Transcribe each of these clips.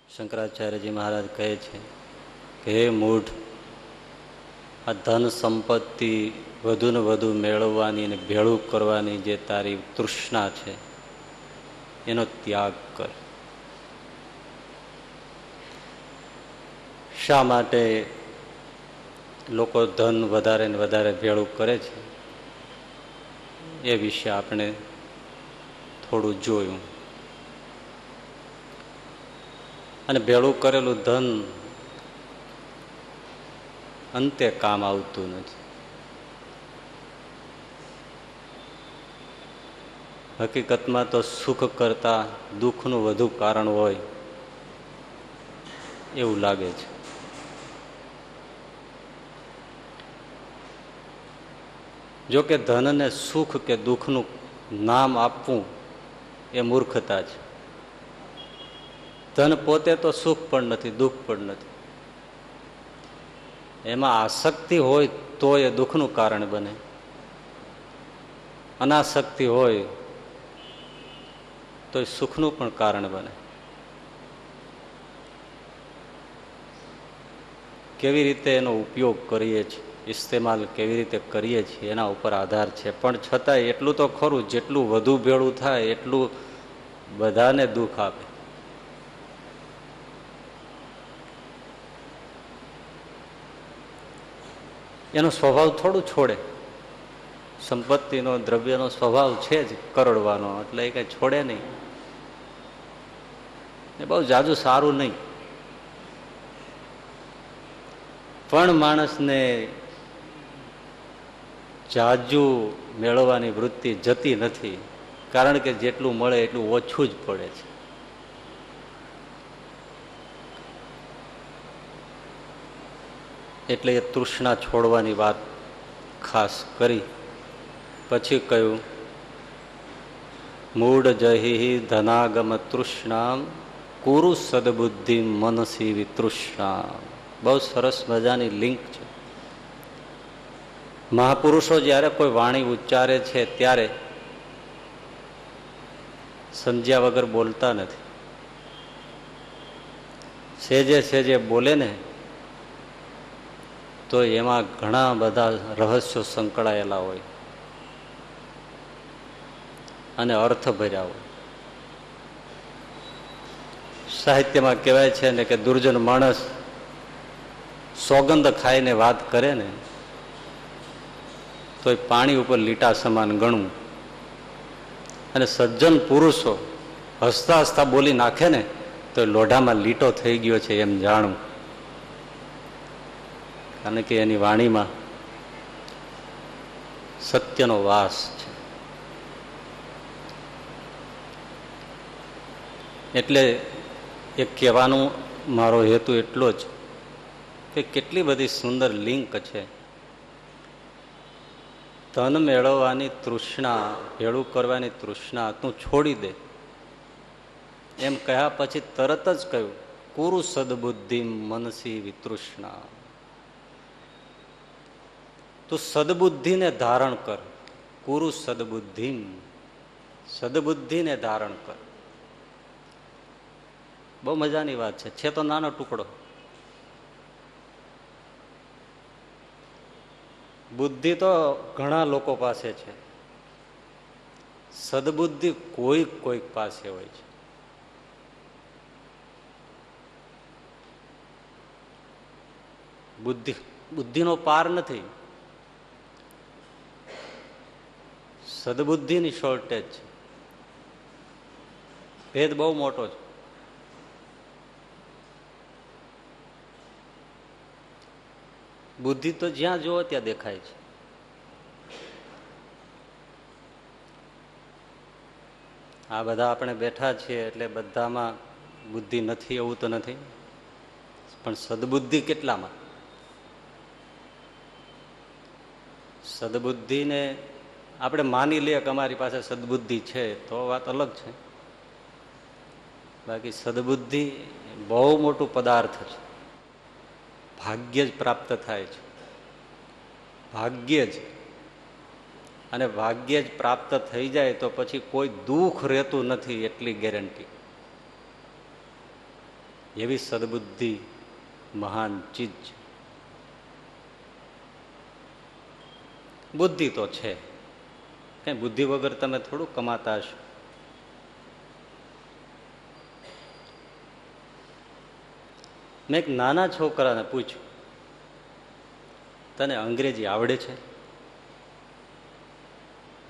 શંકરાચાર્યજી મહારાજ કહે છે કે હે મૂઢ, આ ધન સંપત્તિ વધુ ને વધુ મેળવવાની અને ભેળું કરવાની જે તારી તૃષ્ણા છે એનો ત્યાગ કર. શા માટે લોકો ધન વધારે ને વધારે ભેળું કરે છે એ વિશે આપણે થોડું જોયું. અને ભેળું કરેલું ધન અંતે કામ આવતું નથી. હકીકતમાં તો સુખ કરતા દુઃખનું વધુ કારણ હોય એવું લાગે છે. જો કે ધનને સુખ કે દુઃખનું નામ આપવું એ મૂર્ખતા છે. ધન પોતે તો સુખ પણ નથી, દુઃખ પણ નથી. એમાં આસક્તિ હોય તો એ દુઃખનું કારણ બને, અનાસક્તિ હોય તો એ સુખનું પણ કારણ બને. કેવી રીતે એનો ઉપયોગ કરીએ છીએ, ઇસ્તેમાલ કેવી રીતે કરીએ છીએ એના ઉપર આધાર છે. પણ છતાંય એટલું તો ખરું, જેટલું વધુ ભેળું થાય એટલું બધાને દુઃખ આપે. એનો સ્વભાવ થોડું છોડે. સંપત્તિનો, દ્રવ્યનો સ્વભાવ છે જ કરોડવાનો, એટલે એ કઈ છોડે નહીં. એ બહુ જાજુ સારું નહીં. પણ માણસને જાજુ મેળવવાની વૃત્તિ જતી નથી, કારણ કે જેટલું મળે એટલું ઓછું જ પડે છે. એટલે એ તૃષ્ણા છોડવાની વાત ખાસ કરી. પછી કહ્યું, મૂઢ જહિ ધનાગમ તૃષ્ણામ કુરુ સદબુદ્ધિ મનસી વિતૃષ્ણા. બહુ સરસ મજાની લિંક છે. મહાપુરુષો જ્યારે કોઈ વાણી ઉચ્ચારે છે ત્યારે સમજ્યા વગર બોલતા નથી. સેજે સેજે બોલે ને તો એમાં ઘણા બધા રહસ્યો સંકળાયેલા હોય અને અર્થ ભર્યા હોય. સાહિત્યમાં કહેવાય છે ને કે દુર્જન માણસ સોગંદ ખાઈને વાત કરે ને તો એ પાણી ઉપર લીટા સમાન ગણવું, અને સજ્જન પુરુષો હસતા હસતા બોલી નાખે ને તો લોઢામાં લીટો થઈ ગયો છે એમ જાણવું. કારણ કે એની વાણીમાં સત્યનો વાસ છે. એટલે એ કહેવાનો મારો હેતુ એટલો જ કે કેટલી બધી સુંદર લિંક છે. ધન મેળવવાની તૃષ્ણા, ભેળું કરવાની તૃષ્ણા તું છોડી દે એમ કહ્યા પછી તરત જ કહ્યું, કુરુ સદબુદ્ધિ મનસી વિતૃષ્ણા. તું સદબુદ્ધિને ધારણ કર. કુરુ સદબુદ્ધિ, સદબુદ્ધિને ધારણ કર. બહુ મજાની વાત છે તો નાનો ટુકડો. બુદ્ધિ તો ઘણા લોકો પાસે છે, સદબુદ્ધિ કોઈક કોઈક પાસે હોય છે. બુદ્ધિનો પાર નથી, સદબુદ્ધિની શોર્ટેજ છે. ભેદ બહુ મોટો છે. બુદ્ધિ તો જ્યાં જુઓ ત્યાં દેખાય છે. આ બધા આપણે બેઠા છીએ એટલે બધામાં બુદ્ધિ નથી એવું તો નથી, પણ સદબુદ્ધિ કેટલામાં? સદબુદ્ધિને આપણે માની લઈએ કે અમારી પાસે સદબુદ્ધિ છે તો વાત અલગ છે. બાકી સદબુદ્ધિ બહુ મોટું પદાર્થ છે. ભાગ્ય જ પ્રાપ્ત થાય છે, ભાગ્ય જ. અને ભાગ્ય જ પ્રાપ્ત થઈ જાય તો પછી કોઈ દુઃખ રહેતું નથી એટલી ગેરંટી. એવી સદબુદ્ધિ મહાન ચીજ છે. બુદ્ધિ તો છે, કઈ બુદ્ધિ વગર તમે થોડું કમાતા હશો. મેં એક નાના છોકરાને પૂછ્યું, તને અંગ્રેજી આવડે છે?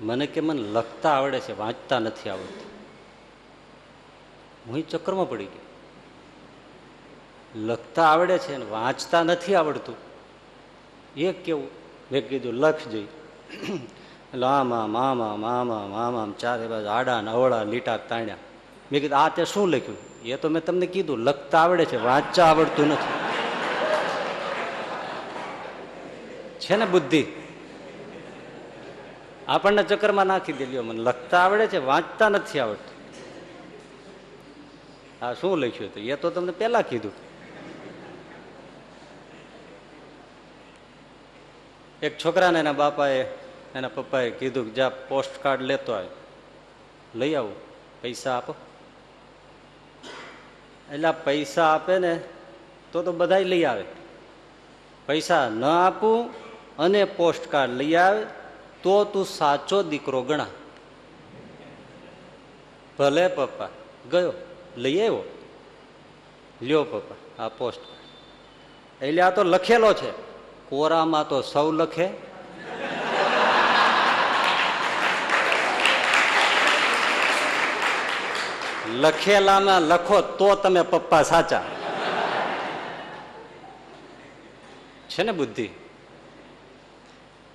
મને કે મને લખતા આવડે છે, વાંચતા નથી આવડતું. હું ચક્કરમાં પડી ગયો. લખતા આવડે છે ને વાંચતા નથી આવડતું એ કેવું? મેં કીધું લખજે. એટલે આમ આમ આમ આમ આમ આમ આમ આમ ચારે બાજુ આડા ને અવળા લીટા તાણ્યા. મેં કીધું આ તે શું લખ્યું? એ તો મેં તમને કીધું લખતા આવડે છે, વાંચતા આવડતું નથી. છે ને બુદ્ધિ, આપણને ચક્કરમાં નાખી દે. લ્યો મને લખતા આવડે છે, વાંચતા નથી આવડતું. આ શું લખ્યું હતું? એ તો તમને પેલા કીધું. એક છોકરાને એના બાપાએ એના પપ્પાએ કીધું કે જા પોસ્ટ કાર્ડ લેતો આવે, લઈ આવું, પૈસા આપો. એટલે પૈસા આપે ને તો બધા લઈ આવે. પૈસા ન આપું અને પોસ્ટ કાર્ડ લઈ આવે તો તું સાચો દીકરો ગણા. ભલે પપ્પા. ગયો, લઈ આવ્યો. લ્યો પપ્પા આ પોસ્ટ કાર્ડ. એટલે આ તો લખેલો છે, કોરામાં તો સૌ લખે. લખેલામાં લખો તો તમે પપ્પા સાચા. છે ને બુદ્ધિ.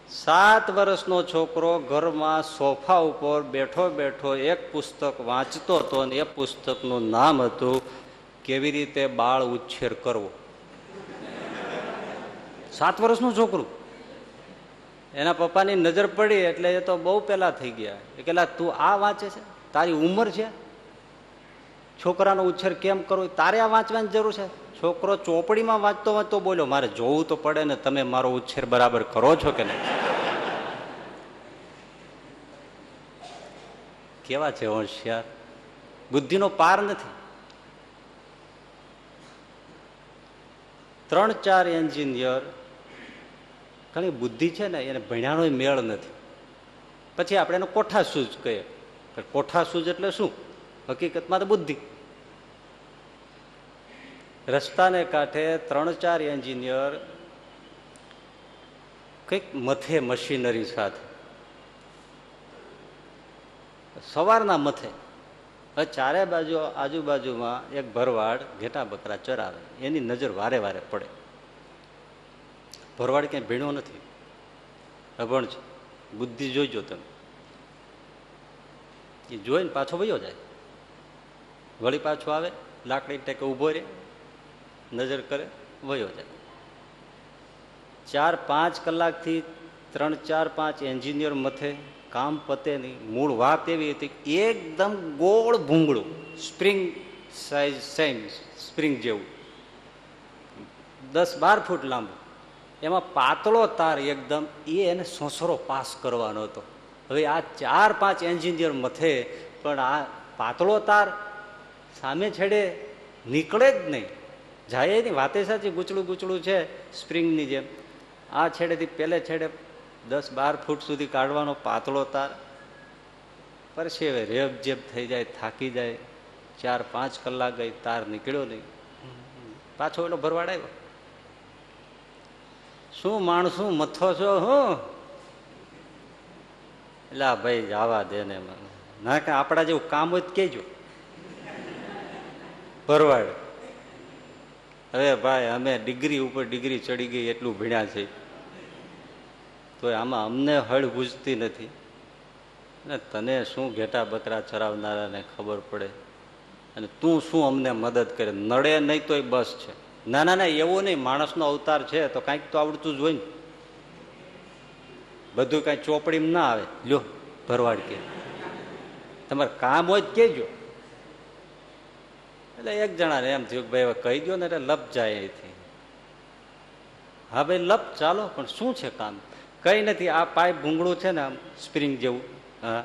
7 વર્ષનો છોકરો ઘરમાં સોફા ઉપર બેઠો બેઠો એક પુસ્તક વાંચતો હતો અને એ પુસ્તકનું નામ હતું કેવી રીતે બાળ ઉછેર કરવો. 7 વર્ષનું છોકરું. એના પપ્પાની નજર પડી એટલે એ તો બહુ પેલા થઈ ગયા. એ કેલા તું આ વાંચે છે? તારી ઉંમર છે? છોકરાનો ઉછેર કેમ કરવો તારે આ વાંચવાની જરૂર છે? છોકરો ચોપડીમાં વાંચતો વાંચતો બોલ્યો, મારે જોવું તો પડે ને, તમે મારો ઉછેર બરાબર કરો છો કે નહીં? કેવા છે હોશિયાર! બુદ્ધિનો પાર નથી. 3-4 એન્જિનિયર ઘણી બુદ્ધિ છે ને એને ભણ્યાનો મેળ નથી. પછી આપણે એને કોઠા સૂઝ કહીએ. કોઠા સૂઝ એટલે શું? હકીકતમાં તો બુદ્ધિ. રસ્તાને કાંઠે 3-4 એન્જિનિયર કંઈક મથે મશીનરી સાથે, સવારના મથે. ચારે બાજુ આજુબાજુમાં એક ભરવાડ ઘેટા બકરા ચરાવે, એની નજર વારે વારે પડે. ભરવાડ ક્યાંય ભીણો નથી, અભણ છે. બુદ્ધિ જોઈજો તમે. એ જોઈને પાછો વયો જાય, વળી પાછો આવે, લાકડી ટેકે ઉભો રહે, નજર કરે, વયો જાય. 4-5 કલાકથી 3-4-5 એન્જિનિયર મથે કામ પતે નહીં. મૂળ વાત એવી હતી, એકદમ ગોળ ભૂંગળું, સ્પ્રિંગ સાઈઝ, સેમ સ્પ્રિંગ જેવું, 10-12 ફૂટ લાંબુ, એમાં પાતળો તાર એકદમ, એને સોસરો પાસ કરવાનો હતો. હવે આ 4-5 એન્જિનિયર મથે, પણ આ પાતળો તાર સામે છેડે નીકળે જ નહીં. જાય એની વાતે સાચી, ગૂંચળું ગૂંચળું છે સ્પ્રિંગની જેમ. આ છેડેથી પેલે છેડે 10-12 ફૂટ સુધી કાઢવાનો પાતળો તાર. પરસેવે રેબજેબ થઈ જાય, થાકી જાય. 4-5 કલાક ગઈ, તાર નીકળ્યો નહીં. પાછો એનો ભરવાડ આવ્યો. શું માણસું મથો છો? હું એટલે ભાઈ જવા દે ને, ના કે આપણા જેવું કામ હોય તો કેજો. ભરવાડ, હવે ભાઈ અમે ડિગ્રી ઉપર ડિગ્રી ચડી ગઈ, એટલું ભણ્યા છે, તો આમાં અમને હળ ભૂજતી નથી ને તને શું ઘેટા બકરા ચરાવનારાને ખબર પડે, અને તું શું અમને મદદ કરે? નડે નહીં તોય બસ છે. ના ના ના, એવું નહીં, માણસનો અવતાર છે તો કાંઈક તો આવડતું જ હોય ને. બધું કાંઈ ચોપડીમાં ના આવે. લ્યો ભરવાડ કે તમારે કામ હોય જ કહેજો. એટલે એક જણાને એમ થયું કે ભાઈ હવે કહી દો ને એટલે લપ જાય અહીંથી. હા ભાઈ લપ, ચાલો, પણ શું છે કામ? કઈ નથી, આ પાઇપ ભૂંગળું છે ને આમ સ્પ્રિંગ જેવું, હા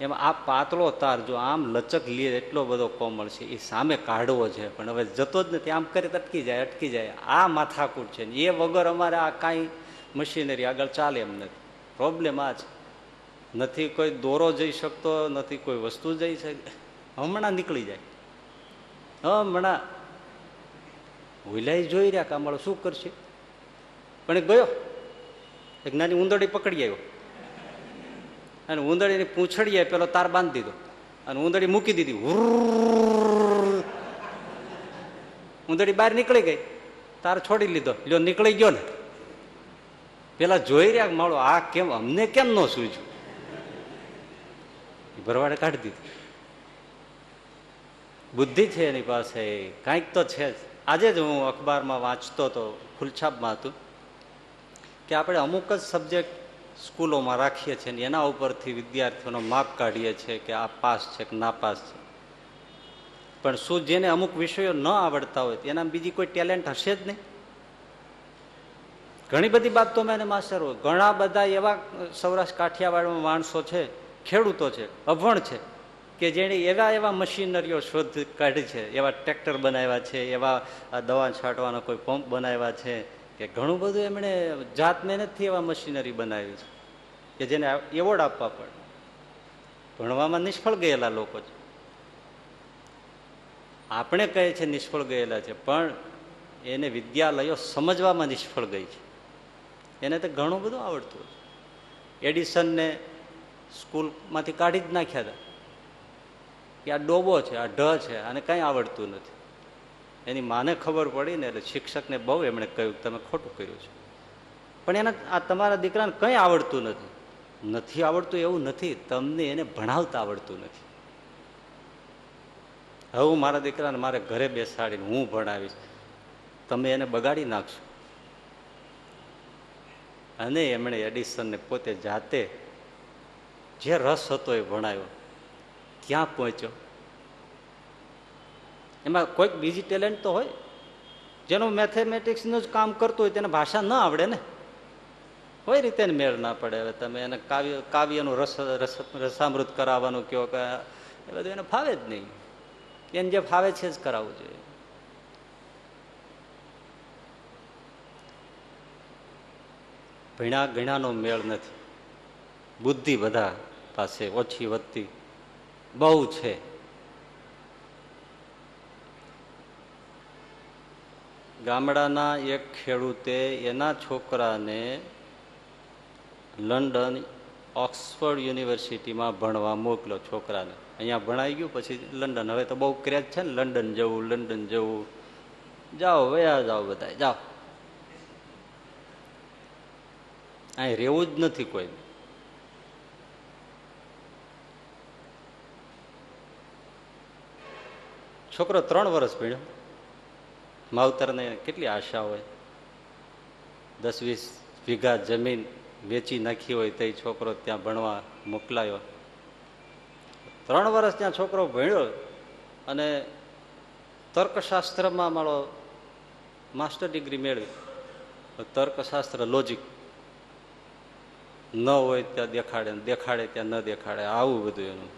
એમાં આ પાતળો તાર જો આમ લચક લે એટલો બધો કોમળ છે, એ સામે કાઢવો છે, પણ હવે જતો જ નથી. આમ કરી અટકી જાય. આ માથાકૂટ છે ને એ વગર અમારે આ કાંઈ મશીનરી આગળ ચાલે એમ નથી. પ્રોબ્લેમ આ છે, નથી કોઈ દોરો જઈ શકતો, નથી કોઈ વસ્તુ જઈ શકે. હમણાં નીકળી જાય, હમણાં વિલાઈ જોઈ રહ્યા કામવાળો શું કરશે, પણ એ ગયો એક નાની ઉંદરડી પકડી આવ્યો અને ઉંદરડીની પૂંછડીએ પેલો તાર બાંધી દીધો અને ઉંદરડી મૂકી દીધી. ઉંદરડી બહાર નીકળી ગઈ, તાર છોડી લીધો, લ્યો નીકળી ગયો ને. પેલા જોઈ રહ્યા માળો આ કેમ અમને કેમ ન સૂઝ્યું, ભરવાડે કાઢી દીધું. બુદ્ધિ છે એની પાસે, કાંઈક તો છે જ. આજે જ હું અખબારમાં વાંચતો હતો, ફૂલછાપમાં હતું, કે આપણે અમુક જ સબ્જેક્ટ સ્કૂલોમાં રાખીએ છીએ ને એના ઉપરથી વિદ્યાર્થીઓનો માર્ક કાઢીએ છીએ કે આ પાસ છે કે ના પાસ છે. પણ શું જેને અમુક વિષયો ન આવડતા હોય એના બીજી કોઈ ટેલેન્ટ હશે જ નહીં? ઘણી બધી બાબતોમાં એને માસ્ટર હોય. ઘણા બધા એવા સૌરાષ્ટ્ર કાઠિયાવાડમાં માણસો છે, ખેડૂતો છે, અભણ છે, કે જેણે એવા મશીનરીઓ શોધ કાઢી છે, એવા ટ્રેક્ટર બનાવ્યા છે, એવા દવા છાંટવાના કોઈ પંપ બનાવ્યા છે, કે ઘણું બધું એમણે જાત મહેનતથી એવા મશીનરી બનાવી છે કે જેને એવોર્ડ આપવા પડે. ભણવામાં નિષ્ફળ ગયેલા લોકો છે. આપણે કહે છે નિષ્ફળ ગયેલા છે, પણ એને વિદ્યાલયો સમજવામાં નિષ્ફળ ગઈ છે. એને તો ઘણું બધું આવડતું હતું. એડિસનને સ્કૂલમાંથી કાઢી જ નાખ્યા હતા કે આ ડોબો છે, આ ઢ છે, આને કંઈ આવડતું નથી. એની માને ખબર પડી ને એટલે શિક્ષકને બહુ એમણે કહ્યું તમે ખોટું કર્યું છે. પણ એને આ તમારા દીકરાને કંઈ આવડતું નથી આવડતું એવું નથી, તમને એને ભણાવતા આવડતું નથી. હવે હું મારા દીકરાને મારે ઘરે બેસાડીને હું ભણાવીશ, તમે એને બગાડી નાખશો. અને એમણે એડિસનને પોતે જાતે જે રસ હતો એ ભણાવ્યો, ક્યાં પહોંચ્યો. એમાં કોઈક બીજી ટેલેન્ટ તો હોય, જેનું મેથેમેટિક્સનું જ કામ કરતું હોય તેને ભાષા ન આવડે ને, કોઈ રીતે મેળ ના પડે. હવે તમે એને કાવ્યનું રસામૃત કરાવવાનું કહો કે એ બધું એને ફાવે જ નહીં. એને જે ફાવે છે જ કરાવવું જોઈએ. ભણ્યા ગણ્યાનો મેળ નથી. બુદ્ધિ બધા પાસે ઓછી વધતી બહુ છે. ગામડાના એક ખેડૂતે એના છોકરાને લંડન ઓક્સફર્ડ યુનિવર્સિટીમાં ભણવા મોકલો. છોકરાને અહીંયા ભણાઈ ગયું, પછી લંડન. હવે તો બહુ ક્રેઝ છે ને લંડન જવું. જાઓ વયા જાઓ, બધા જાઓ. અહીં રહેવું જ નથી કોઈ. છોકરો 3 વર્ષ ભણ્યો. માવતરને કેટલી આશા હોય, 10-20 વીઘા જમીન વેચી નાખી હોય તો છોકરો ત્યાં ભણવા મોકલાયો. 3 વર્ષ ત્યાં છોકરો ભણ્યો અને તર્કશાસ્ત્રમાં મારો માસ્ટર ડિગ્રી મેળવી. તર્કશાસ્ત્ર લોજિક ન હોય ત્યાં દેખાડે ત્યાં ન દેખાડે, આવું બધું એનું.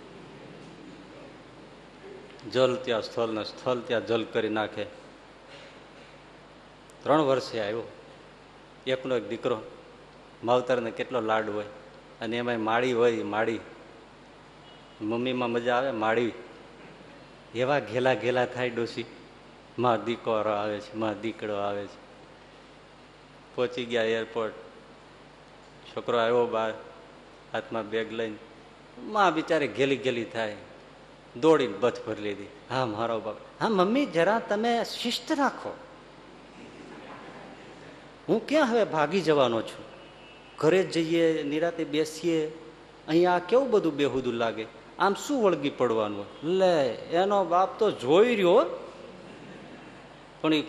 જલ ત્યાં સ્થળ ને સ્થળ ત્યાં જલ કરી નાખે. 3 વર્ષે આવ્યો. એકનો એક દીકરો, માવતરને કેટલો લાડ હોય, અને એમાં માળી હોય. માળી મમ્મીમાં મજા આવે. માળી એવા ઘેલા થાય ડોસી, માં દીકરો આવે છે, માં દીકરો આવે છે. પહોંચી ગયા એરપોર્ટ. છોકરો આવ્યો બહાર, હાથમાં બેગ લઈને. માં બિચારી ઘેલી થાય, દોડીને બથ ભરી લીધી. હા મારો બાપ. હા મમ્મી જરા તમે શિસ્ત રાખો, હું ક્યાં હવે ભાગી જવાનો છું. ઘરે જઈએ, નિરાતે બેસીએ, અહીંયા કેવું બધું બેહુદું લાગે, આમ શું વળગી પડવાનું. લે એનો બાપ તો જોઈ રહ્યો, પણ એ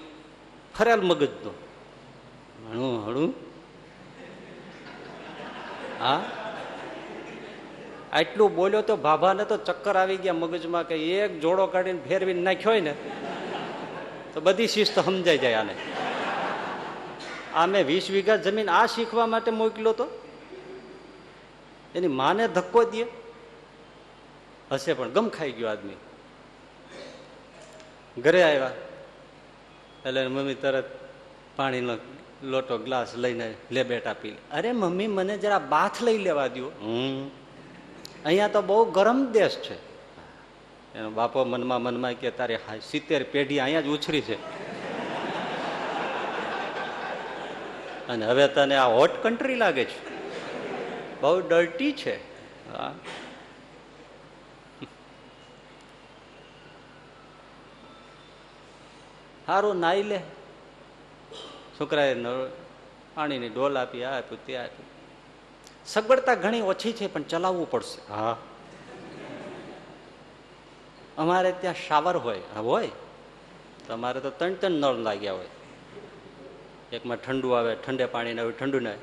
ફરેલ મગજનો. હણું હા આટલું બોલ્યો તો ભાભાને તો ચક્કર આવી ગયા મગજમાં, કે એક જોડો કાઢીને ફેરવીને નાખ્યો હોય ને તો બધી શિસ્ત સમજાઈ જાય. આને આ મેં 20 વીઘા જમીન આ શીખવા માટે મોકલ્યો તો, એની માને ધક્કો દે. હશે પણ ગમ ખાઈ ગયો આદમી. ઘરે આવ્યા એટલે મમ્મી તરત પાણીનો લોટો ગ્લાસ લઈને લે બેટા પી લે. અરે મમ્મી મને જરા બાથ લઈ લેવા દો. અહીંયા તો બહુ ગરમ દેશ છે. એનો બાપો મનમાં કે તારે 70 પેઢી અહીંયા જ ઉછરી છે અને હવે તને આ હોટ કન્ટ્રી લાગે છે, બહુ ડર્ટી છે. હા, સારું નાઈ લે. છોકરાએ પાણીની ડોલ આપી, આ આપ્યું તે આપ્યું. સગવડતા ઘણી ઓછી છે પણ ચલાવવું પડશે. હા, અમારે ત્યાં શાવર હોય તમારે તો 3 નળ લાગ્યા હોય. એકમાં ઠંડુ આવે, ઠંડે પાણી ના હોય ઠંડુ નાય,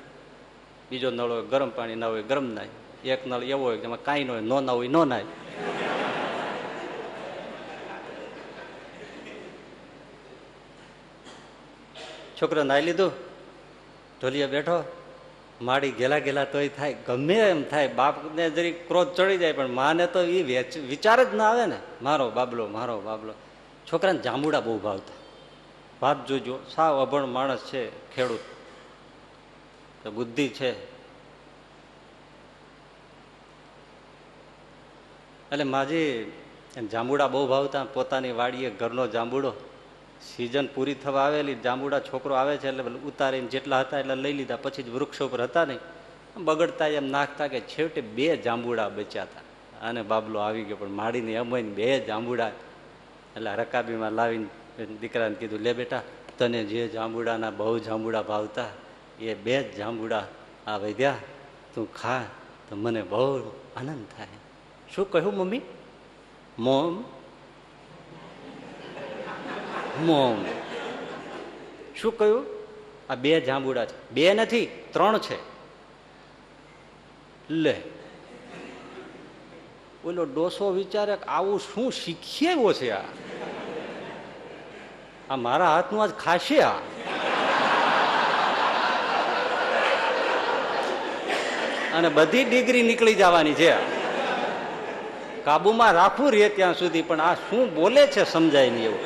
બીજો નળ હોય ગરમ પાણી ના હોય ગરમ નાય, એક નળ એવો હોય જેમાં કાંઈ ન હોય, નો ના હોય નો નાય. છોકરો નાઈ લીધું, ઢોલિયા બેઠો, માડી ગેલા તોય થાય, ગમે એમ થાય. બાપને જરી ક્રોધ ચડી જાય પણ માને તો એ વિચાર જ ના આવે ને, મારો બાબલો મારો બાબલો. છોકરાને જાંબુડા બહુ ભાવતા. વાત જોજો, સાવ અભણ માણસ છે, ખેડૂત, બુદ્ધિ છે. એટલે માજી જાંબુડા બહુ ભાવતા. પોતાની વાડીએ ઘરનો જાંબુડો, સિઝન પૂરી થવા આવેલી, જાંબુડા છોકરો આવે છે એટલે ઉતારીને જેટલા હતા એટલા લઈ લીધા. પછી જ વૃક્ષો પર હતા નહીં, બગડતા એમ નાખતા કે છેવટે 2 જાંબુડા બચ્યા હતા અને બાબલો આવી ગયો. પણ માડીને એમ હોય ને 2 જાંબુડા. એટલે રકાબીમાં લાવીને દીકરાને કીધું, લે બેટા, તને જે જાંબુડાના બહુ જાંબુડા ભાવતા એ 2 જ જાંબુડા આ વધ્યા, તું ખા તો મને બહુ આનંદ થાય. શું કહ્યું મમ્મી? Mom mom. શું કહ્યું? આ 2 જાંબુડા છે. 2 નથી 3 છે. લે, ઓલો ડોસો વિચારે આવું શું શીખી આવ્યો છે આ મારા હાથનું આજ ખાશે. અને બધી ડિગ્રી નીકળી જવાની છે. કાબુમાં રાખવું રે ત્યાં સુધી. પણ આ શું બોલે છે સમજાય નહીં એવું.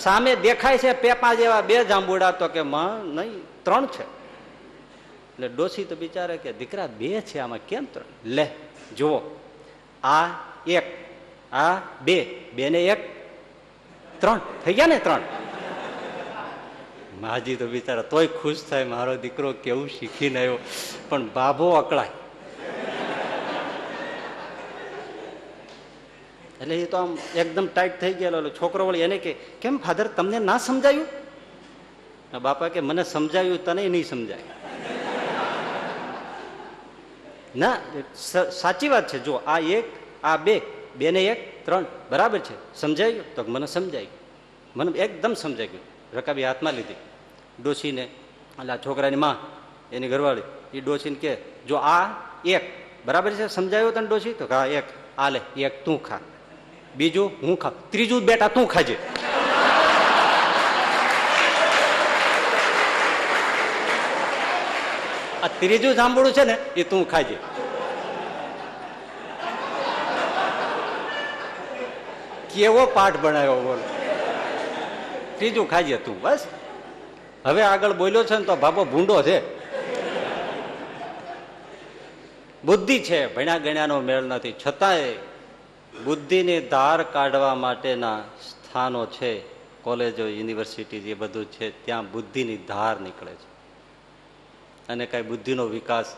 સામે દેખાય છે પેપા જેવા 2 જાંબુડા, તો કે માં નહીં 3 છે. એટલે ડોસી તો બિચારે કે દીકરા 2 છે, આમાં કેમ 3? લે જુઓ, આ 1, આ 2, 2 ને 1 3 થઈ ગયા ને 3. માજી તો બિચારા તોય ખુશ થાય, મારો દીકરો કેવું શીખીને આવ્યો. પણ બાબો અકળાય. એટલે એ તો આમ એકદમ ટાઈટ થઈ ગયેલો. છોકરો વળી એને કે કેમ ફાધર તમને ના સમજાયું? બાપા કે મને સમજાયું, તને નહીં સમજાય. ના, સાચી વાત છે. જો આ 1, આ 2, 2 ને 1 3 બરાબર છે. સમજાઈ ગયું? તો મને સમજાઈ ગયું, મને એકદમ સમજાઈ ગયું. રકાબી હાથમાં લીધી. ડોશીને એટલે છોકરાની માં એની ઘરવાળી એ ડોશીને કે જો આ 1 બરાબર છે, સમજાયું તને ડોશી? તો હા 1 આ લે, 1 તું ખા, બીજું હું ખા, ત્રીજું બેટા તું ખાજે. આ ત્રીજું જાંબુડું છે ને એ તું ખાજે. કેવો પાઠ ભણાયો બોલો. ત્રીજું ખાજે તું, બસ. હવે આગળ બોલ્યો છે ને તો બાપો ભૂંડો છે. બુદ્ધિ છે, ભણ્યા ગણ્યાનો મેળ નથી. છતાંય બુદ્ધિની ધાર કાઢવા માટેના સ્થાનો છે, કોલેજો, યુનિવર્સિટી, જે બધું છે ત્યાં બુદ્ધિની ધાર નીકળે છે. અને કઈ બુદ્ધિનો વિકાસ.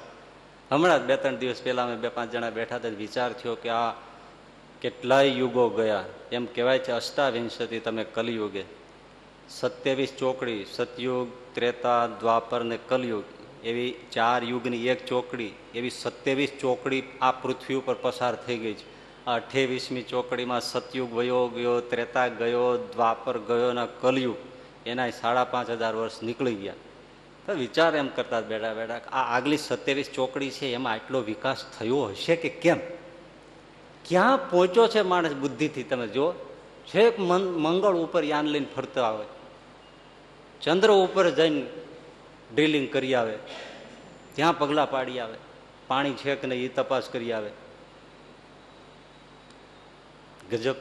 હમણાં જ 2-3 દિવસ પહેલા અમે 2-5 જણા બેઠા હતા, વિચાર થયો કે આ કેટલાય યુગો ગયા. એમ કહેવાય છે અષ્ટાવિંશતિ તમે કલિયુગે. 27 ચોકડી, સતયુગ, ત્રેતા, દ્વાપર ને કલયુગ, એવી 4 યુગની એક ચોકડી, એવી 27 ચોકડી આ પૃથ્વી ઉપર પસાર થઈ ગઈ છે. આ 28મી ચોકડીમાં સતયુગ વયો ગયો, ત્રેતા ગયો, દ્વાપર ગયો ને કલયુગ એના 5,500 વર્ષ નીકળી ગયા. તો વિચાર એમ કરતા બેઠા બેઠા આ આગલી 27 ચોકડી છે એમાં આટલો વિકાસ થયો હશે કે કેમ? ક્યાં પહોંચ્યો છે માણસ બુદ્ધિથી? તમે જો, છેક મંગળ ઉપર યાન લઈને ફરતા આવે, ચંદ્ર ઉપર જઈને ડ્રિલિંગ કરી આવે, ત્યાં પગલાં પાડી આવે, પાણી છે કે નહીં એ તપાસ કરી આવે. ગજબ.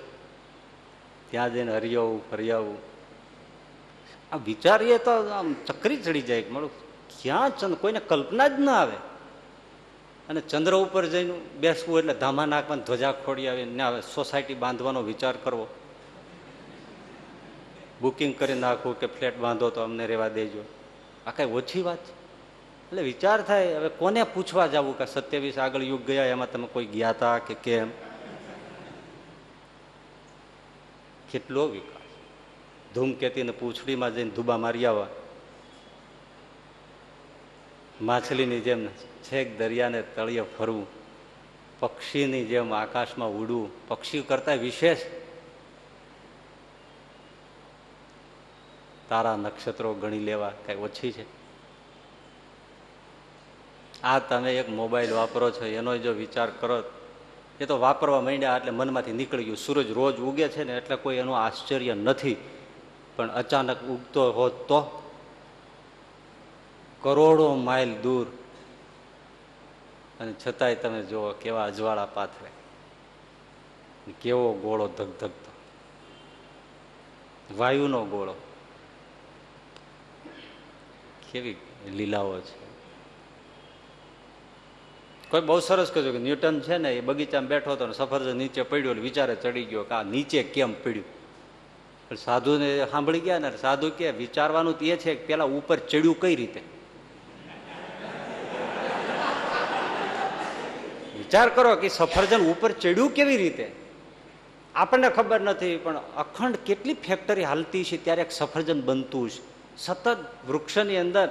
ત્યાં જઈને હરિયાવું ફરિયાવું, આ વિચારીએ તો આમ ચક્રી ચડી જાય. મારું ક્યાં ચંદ્ર, કોઈને કલ્પના જ ના આવે. અને ચંદ્ર ઉપર જઈને બેસવું એટલે ધામા નાખવાની, ધ્વજા ખોડી આવીને હવે સોસાયટી બાંધવાનો વિચાર કરવો, બુકિંગ કરી નાખવું કે ફ્લેટ બાંધો તો અમને રહેવા દેજો. આ કઈ ઓછી વાત છે? એટલે વિચાર થાય હવે કોને પૂછવા જવું કે 27 આગળ યુગ ગયા એમાં તમે કોઈ ગયા હતા કે કેમ? કેટલો વિકાસ. ધૂમકેતીને પૂંછડીમાં જઈને ધુબા મારી આવવા, માછલીની જેમ છેક દરિયાને તળિયે ફરવું, પક્ષીની જેમ આકાશમાં ઉડવું, પક્ષી કરતા વિશેષ તારા નક્ષત્રો ગણી લેવા કઈ ઓછી છે? આ તમે એક મોબાઈલ વાપરો છો એનો જો વિચાર કરો, એ તો વાપરવા માંડ્યા એટલે મનમાંથી નીકળી ગયું. સૂરજ રોજ ઉગે છે ને એટલે કોઈ એનું આશ્ચર્ય નથી, પણ અચાનક ઉગતો હોત તો કરોડો માઇલ દૂર, અને છતાંય તમે જુઓ કેવા અજવાળા પાથરે, કેવો ગોળો ધગધગતો, વાયુનો ગોળો, કેવી લીલાઓ છે. કોઈ બહુ સરસ કહ્યું કે ન્યૂટન છે ને એ બગીચામાં બેઠો હતો ને સફરજન નીચે પડ્યો, વિચારે ચડી ગયો કે આ નીચે કેમ પડ્યું. સાધુને સાંભળી ગયા ને, સાધુ કે વિચારવાનું એ છે કે પેલા ઉપર ચડ્યું કઈ રીતે. વિચાર કરો કે સફરજન ઉપર ચડ્યું કેવી રીતે, આપણને ખબર નથી, પણ અખંડ કેટલી ફેક્ટરી હાલતી છે ત્યારે એક સફરજન બનતું છે. સતત વૃક્ષની અંદર,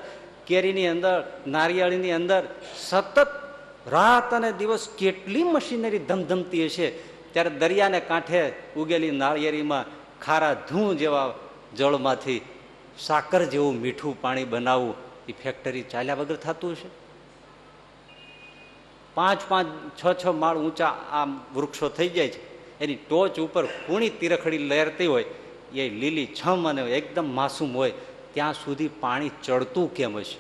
કેરીની અંદર, નારિયેળીની અંદર સતત રાત અને દિવસ કેટલી મશીનરી ધમધમતી હશે. ત્યારે દરિયાને કાંઠે ઉગેલી નાળિયેરીમાં ખારા ધૂ જેવા જળમાંથી સાકર જેવું મીઠું પાણી બનાવવું, એ ફેક્ટરી ચાલ્યા વગર થતું હશે. 5-5, 6-6 માળ ઊંચા આ વૃક્ષો થઈ જાય છે, એની ટોચ ઉપર કુણી તીરખડી લહેરતી હોય, એ લીલી છમ અને એકદમ માસૂમ હોય, ત્યાં સુધી પાણી ચડતું કેમ હશે?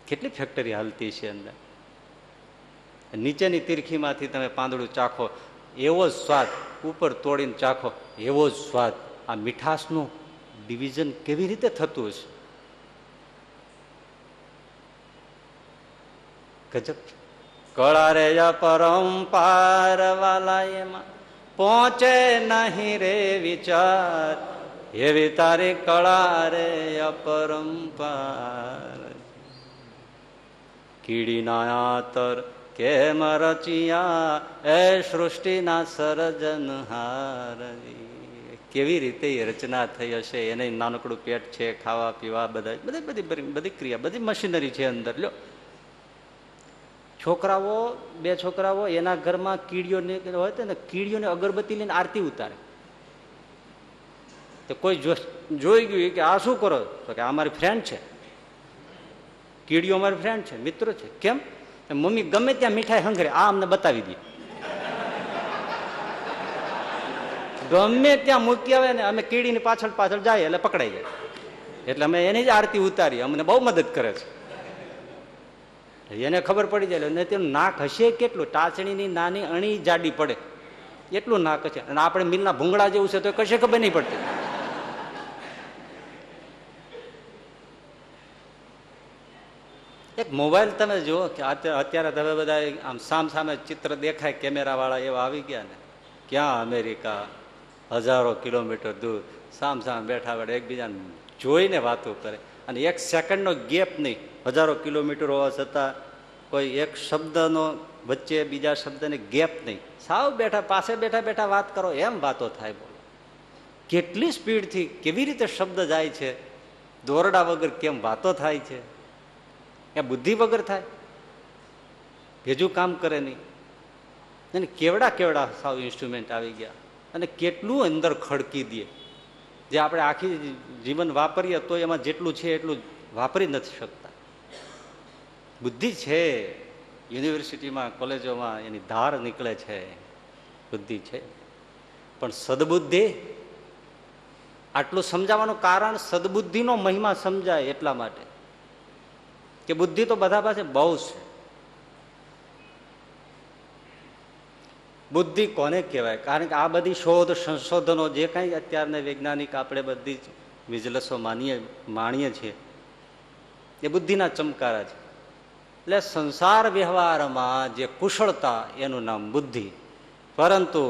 કેટલી ફેક્ટરી હાલતી છે અંદર. નીચેની તીરખીમાંથી તમે પાંદડું ચાખો, એવો જ સ્વાદ, ઉપર તોડીને ચાખો એવો જ સ્વાદ. આ મીઠાશનું ડિવિઝન કેવી રીતે થતું હશે? ગજબ. કળા રે પરંપાર વાલા એમાં પહોંચે નહીં રે વિચાર, એવી તારી કળા રે અપરંપાર. કીડીના આતર કેમ રચિયા એ સૃષ્ટિના સર્જનહાર. કેવી રીતે એ રચના થઈ હશે? એને નાનકડું પેટ છે, ખાવા પીવા બધા બધી ક્રિયા, બધી મશીનરી છે અંદર. લ્યો, છોકરાઓ, 2 છોકરાઓ એના ઘરમાં કીડીઓ હોય ને, કીડીઓને અગરબત્તી લઈને આરતી ઉતારે. તો કોઈ જોઈ ગયું કે આ શું કરો? તો કે આ મારી ફ્રેન્ડ છે, કીડીઓ અમારી ફ્રેન્ડ છે, મિત્રો છે. કેમ? મમ્મી ગમે ત્યાં મીઠાઈ હંગરે, આ અમને બતાવી દે. ગમે ત્યાં મૂકી આવે ને, અમે કીડીની પાછળ પાછળ જાય એટલે પકડાઈ જાય. એટલે અમે એની જ આરતી ઉતારી, અમને બહુ મદદ કરે છે. એને ખબર પડી જાય. અને તેનું નાક હશે કેટલું, ટાચણીની નાની અણી જાડી પડે એટલું નાક છે. અને આપણે મિલના ભૂંગળા જેવું છે તો કશે ખબર નહીં પડતી. એક મોબાઈલ તમે જુઓ કે અત્યારે તમે બધા આમ સામે ચિત્ર દેખાય, કેમેરા વાળા એવા આવી ગયા ને, ક્યાં અમેરિકા, 1000 કિલોમીટર દૂર સામ બેઠા બેઠા એકબીજાને જોઈને વાતો કરે. અને 1 સેકન્ડનો ગેપ નહીં, 1000 કિલોમીટર હોવા છતાં કોઈ એક શબ્દનો વચ્ચે બીજા શબ્દને ગેપ નહીં, સાવ બેઠા પાસે બેઠા વાત કરો એમ વાતો થાય. બોલો કેટલી સ્પીડથી કેવી રીતે શબ્દ જાય છે, દોરડા વગર કેમ વાતો થાય છે? એ બુદ્ધિ વગર થાય? ભેજું કામ કરે નહીં. અને કેવડા સાવ ઇન્સ્ટ્રુમેન્ટ આવી ગયા, અને કેટલું અંદર ખડકી દે, જે આપણે આખી જીવન વાપરીએ તો એમાં જેટલું છે એટલું વાપરી નથી શકતા. બુદ્ધિ છે, યુનિવર્સિટીમાં, કોલેજોમાં એની ધાર નીકળે છે, બુદ્ધિ છે. પણ સદબુદ્ધિ, આટલું સમજાવવાનું કારણ સદબુદ્ધિનો મહિમા સમજાય એટલા માટે કે બુદ્ધિ તો બધા પાસે બહુ છે. બુદ્ધિ કોને કહેવાય? કારણ કે આ બધી શોધ સંશોધનો જે કાંઈ અત્યારના વૈજ્ઞાનિક આપણે બધી વિજલસો માણીએ છીએ એ બુદ્ધિના ચમકારા છે. એટલે સંસાર વ્યવહારમાં જે કુશળતા એનું નામ બુદ્ધિ, પરંતુ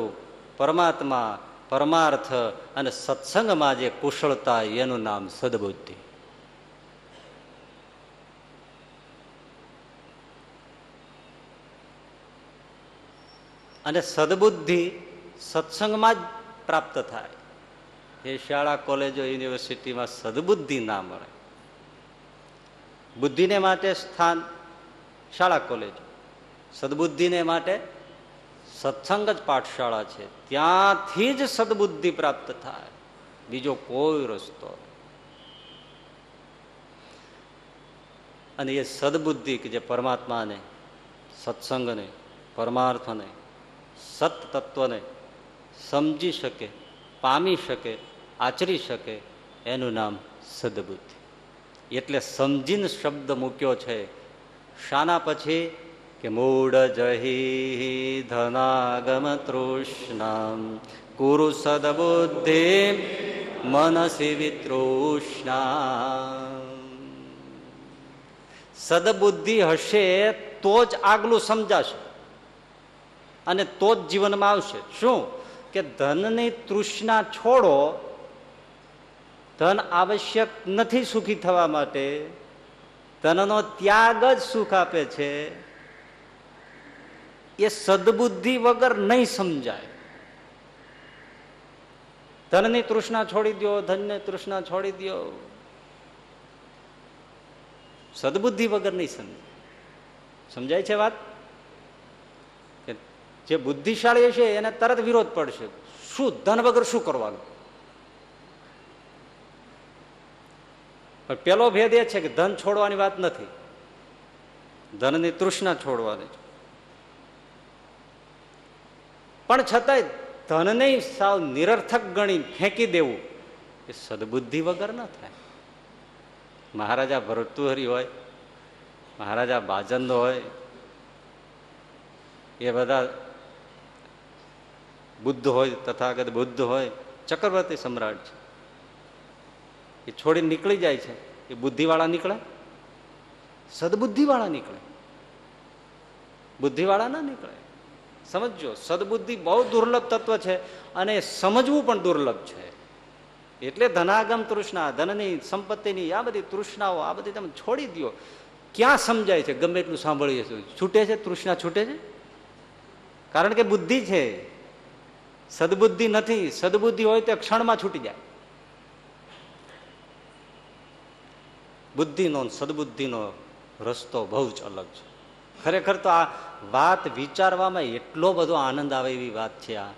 પરમાત્મા, પરમાર્થ અને સત્સંગમાં જે કુશળતા એનું નામ સદબુદ્ધિ. અને સદબુદ્ધિ સત્સંગમાં જ પ્રાપ્ત થાય. એ શાળા કોલેજો યુનિવર્સિટીમાં સદબુદ્ધિ ના મળે. બુદ્ધિને માટે સ્થાન શાળા કોલેજ, સદબુદ્ધિને માટે સત્સંગ જ પાઠશાળા છે. ત્યાંથી જ સદબુદ્ધિ પ્રાપ્ત થાય, બીજો કોઈ રસ્તો. અને એ સદબુદ્ધિ કે જે પરમાત્માને, સત્સંગને, પરમાર્થને, સત તત્વને સમજી શકે, પામી શકે, આચરી શકે, એનું નામ સદબુદ્ધિ. એટલે સમજીને શબ્દ મૂક્યો છે. શાના પછી? કે મૂળ જહી ધનાગમ તૃષ્ણામ કુરુ સદબુદ્ધિ મનસી વિતૃષ્ણા. સદબુદ્ધિ હશે તો જ આગલું સમજાશે અને તો જ જીવનમાં આવશે. શું? કે ધનની તૃષ્ણા છોડો. ધન આવશ્યક નથી સુખી થવા માટે, ધનનો ત્યાગ જ સુખ આપે છે. એ સદબુદ્ધિ વગર નહીં સમજાય. ધનની તૃષ્ણા છોડી દો, ધનની તૃષ્ણા છોડી દો, સદબુદ્ધિ વગર નહીં સમજાય. સમજાય છે વાત? જે બુદ્ધિશાળી હશે એને તરત વિરોધ પડશે. શું ધન વગર શું કરવાનું? પણ પેલો ભેદ એ છે કે ધન છોડવાની વાત નથી, ધનની તૃષ્ણા છોડવાની છે. પણ છતાંય ધનને સાવ નિરર્થક ગણી ફેંકી દેવું એ સદબુદ્ધિ વગર ન થાય. મહારાજા ભર્તૃહરી હોય, મહારાજા બાજંદ હોય, એ બધા બુદ્ધ હોય, તથાગત બુદ્ધ હોય, ચક્રવર્તી સમ્રાટ છે, એ છોડીને નીકળી જાય છે. એ બુદ્ધિવાળા નીકળે? સદબુદ્ધિવાળા નીકળે, બુદ્ધિવાળા ના નીકળે. સમજો, સદબુદ્ધિ બહુ દુર્લભ તત્વ છે અને સમજવું પણ દુર્લભ છે. એટલે ધનાગમ તૃષ્ણા, ધનની, સંપત્તિની આ બધી તૃષ્ણાઓ, આ બધી તમે છોડી દો. ક્યાં સમજાય છે? ગમે એટલું સાંભળીએ છીએ, છૂટે છે? તૃષ્ણા છૂટે છે? કારણ કે બુદ્ધિ છે, સદબુદ્ધિ નથી. સદબુદ્ધિ હોય તો ક્ષણમાં છૂટી જાય. બુદ્ધિનો સદબુદ્ધિનો રસ્તો બહુ જ અલગ છે. ખરેખર તો આ વાત વિચારવામાં એટલો બધો આનંદ આવે એવી વાત છે આ,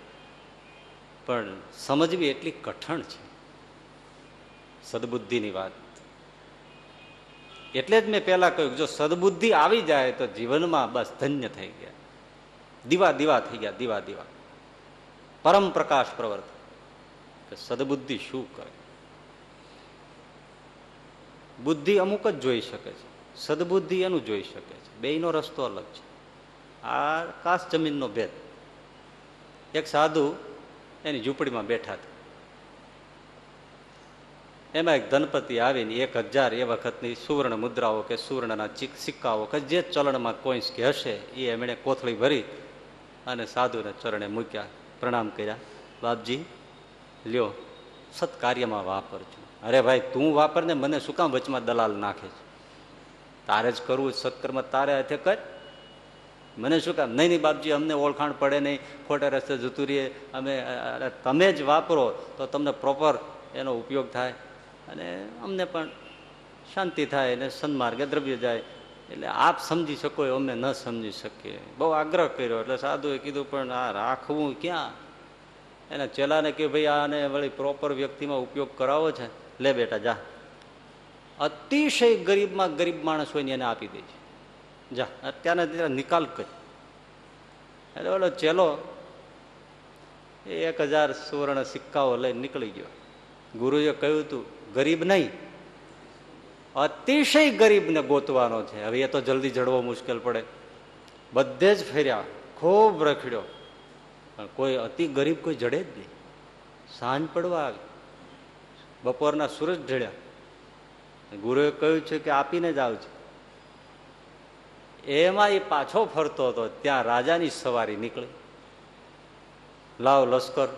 પણ સમજવી એટલી કઠણ છે સદબુદ્ધિની વાત. એટલે જ મેં પહેલા કહ્યું, જો સદબુદ્ધિ આવી જાય તો જીવનમાં બસ ધન્ય થઈ ગયા, દીવા દીવા થઈ ગયા, દીવા દીવા, પરમ પ્રકાશ પ્રવર્ત. સદબુદ્ધિ શું કરે? બુદ્ધિ અમુક જ જોઈ શકે છે, સદબુદ્ધિ એનું જોઈ શકે છે. બેયનો રસ્તો અલગ છે. આ કાશ જમીનનો ભેદ. એક સાધુ એની ઝૂંપડીમાં બેઠા હતા. એમાં એક ધનપતિ આવીને 1000 એ વખતની સુવર્ણ મુદ્રાઓ કે સુવર્ણના સિક્કાઓ કે જે ચલણમાં કોઈન્સ કે હશે એ એમણે કોથળી ભરી અને સાધુને ચરણે મૂક્યા, પ્રણામ કર્યા. બાપજી લ્યો, સત્કાર્યમાં વાપરજો. અરે ભાઈ, તું વાપર ને, મને શું કામ વચમાં દલાલ નાખે છે? તારે જ કરવું સત્કર્મ, તારે હાથે કર, મને શું કામ? નહીં નહીં બાપજી, અમને ઓળખાણ પડે નહીં, ખોટા રસ્તે જતું રહીએ અમે. તમે જ વાપરો તો તમને પ્રોપર એનો ઉપયોગ થાય અને અમને પણ શાંતિ થાય અને સન્માર્ગે દ્રવ્ય જાય. એટલે આપ સમજી શકો, અમે ન સમજી શકીએ. બહુ આગ્રહ કર્યો. એટલે સાધુએ કીધું, પણ આ રાખવું ક્યાં? એના ચેલાને કે ભાઈ આને વળી પ્રોપર વ્યક્તિમાં ઉપયોગ કરાવો છે, લે બેટા જા. અતિશય ગરીબમાં ગરીબ માણસ હોય ને એને આપી દે છે, જા અત્યારના નિકાલ કરી. એટલે ઓલો ચેલો 1000 સુવર્ણ સિક્કાઓ લઈને નીકળી ગયો. ગુરુએ કહ્યું હતું, ગરીબ નહીં, અતિશય ગરીબને ગોતવાનો છે. હવે એ તો જલ્દી જડવો મુશ્કેલ પડે. બધે જ ફેર્યા, ખૂબ રખડ્યો, પણ કોઈ અતિ ગરીબ કોઈ જડે જ નહીં. સાંજ પડવા આવી, બપોરના સૂરજ ઢળ્યા, ગુરુએ કહ્યું છે કે આપીને જ આવજે. એમાં એ પાછો ફરતો હતો ત્યાં રાજાની સવારી નીકળી. લાવ લશ્કર,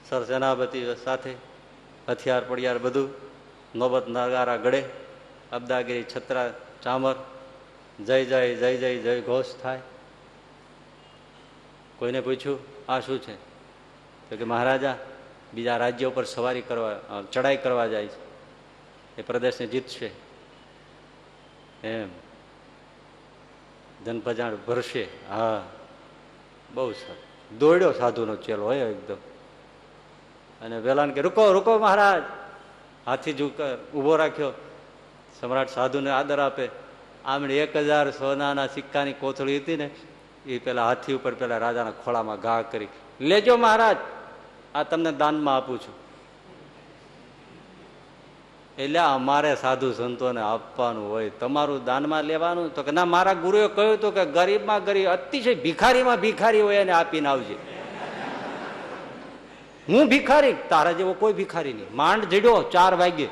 સરસેનાપતિ સાથે હથિયાર પડિયાર બધું, નોબત નગારા ગળે, અબદાગીરી છત્રા ચામર, જય જય જય જય જય ઘોષ થાય. કોઈને પૂછ્યું આ શું છે? તો કે મહારાજા બીજા રાજ્ય ઉપર સવારી કરવા, ચડાઈ કરવા જાય છે, એ પ્રદેશને જીતશે, એમ ધનપજાણ ભરશે. હા, બહુ સારું. દોડ્યો સાધુનો ચેલો હોય એકદમ, અને વેલાને કે રૂકો રૂકો મહારાજ, હાથી ઉભો રાખ્યો. સમ્રાટ સાધુને આદર આપે. આમણે 1000 સોનાના સિક્કાની કોથળી હતી ને, એ પેલા હાથી ઉપર પેલા રાજાના ખોળામાં ઘા કરી, લેજો મહારાજ, આ તમને દાનમાં આપું છું. એટલે અમારે સાધુ સંતોને આપવાનું હોય, તમારું દાનમાં લેવાનું? તો કે ના, મારા ગુરુએ કહ્યું હતું કે ગરીબમાં ગરીબ, અતિશય ભિખારીમાં ભિખારી હોય એને આપીને આવજે. હું ભિખારી? તારા જેવો કોઈ ભિખારી નહીં. માંડ જડ્યો 4 વાગે.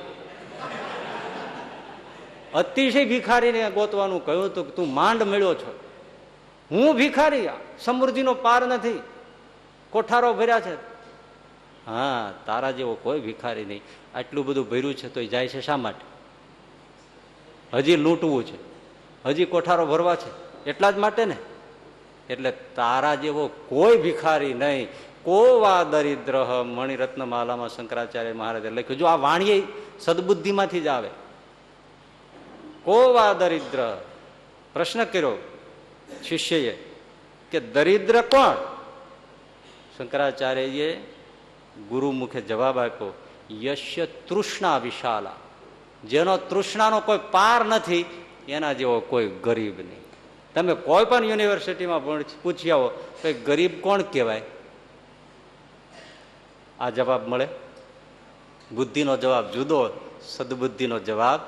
અતિશય ભિખારીને ગોતવાનું કહ્યું હતું, તું માંડ મળ્યો છો. હું ભિખારી? સમૃદ્ધિનો પાર નથી, કોઠારો ભર્યા છે. હા, તારા જેવો કોઈ ભિખારી નહીં. આટલું બધું ભર્યું છે તો જાય છે શા માટે? હજી લૂંટવું છે, હજી કોઠારો ભરવા છે, એટલા જ માટે ને. એટલે તારા જેવો કોઈ ભિખારી નહીં. કો વા દરિદ્ર, મણિરત્ન માલામાં શંકરાચાર્ય મહારાજે લખ્યું. જો આ વાણીએ સદબુદ્ધિમાંથી જ આવે. કો વા દરિદ્ર. પ્રશ્ન કર્યો શિષ્યએ કે દરિદ્ર કોણ? શંકરાચાર્યએ ગુરુ મુખે જવાબ આપ્યો, યશ્ય તૃષ્ણા વિશાલા. જેનો તૃષ્ણાનો કોઈ પાર નથી એના જેવો કોઈ ગરીબ નહીં. તમે કોઈ પણ યુનિવર્સિટીમાં પૂછી આવો તો ગરીબ કોણ કહેવાય? આ જવાબ મળે. બુદ્ધિનો જવાબ જુદો, સદબુદ્ધિનો જવાબ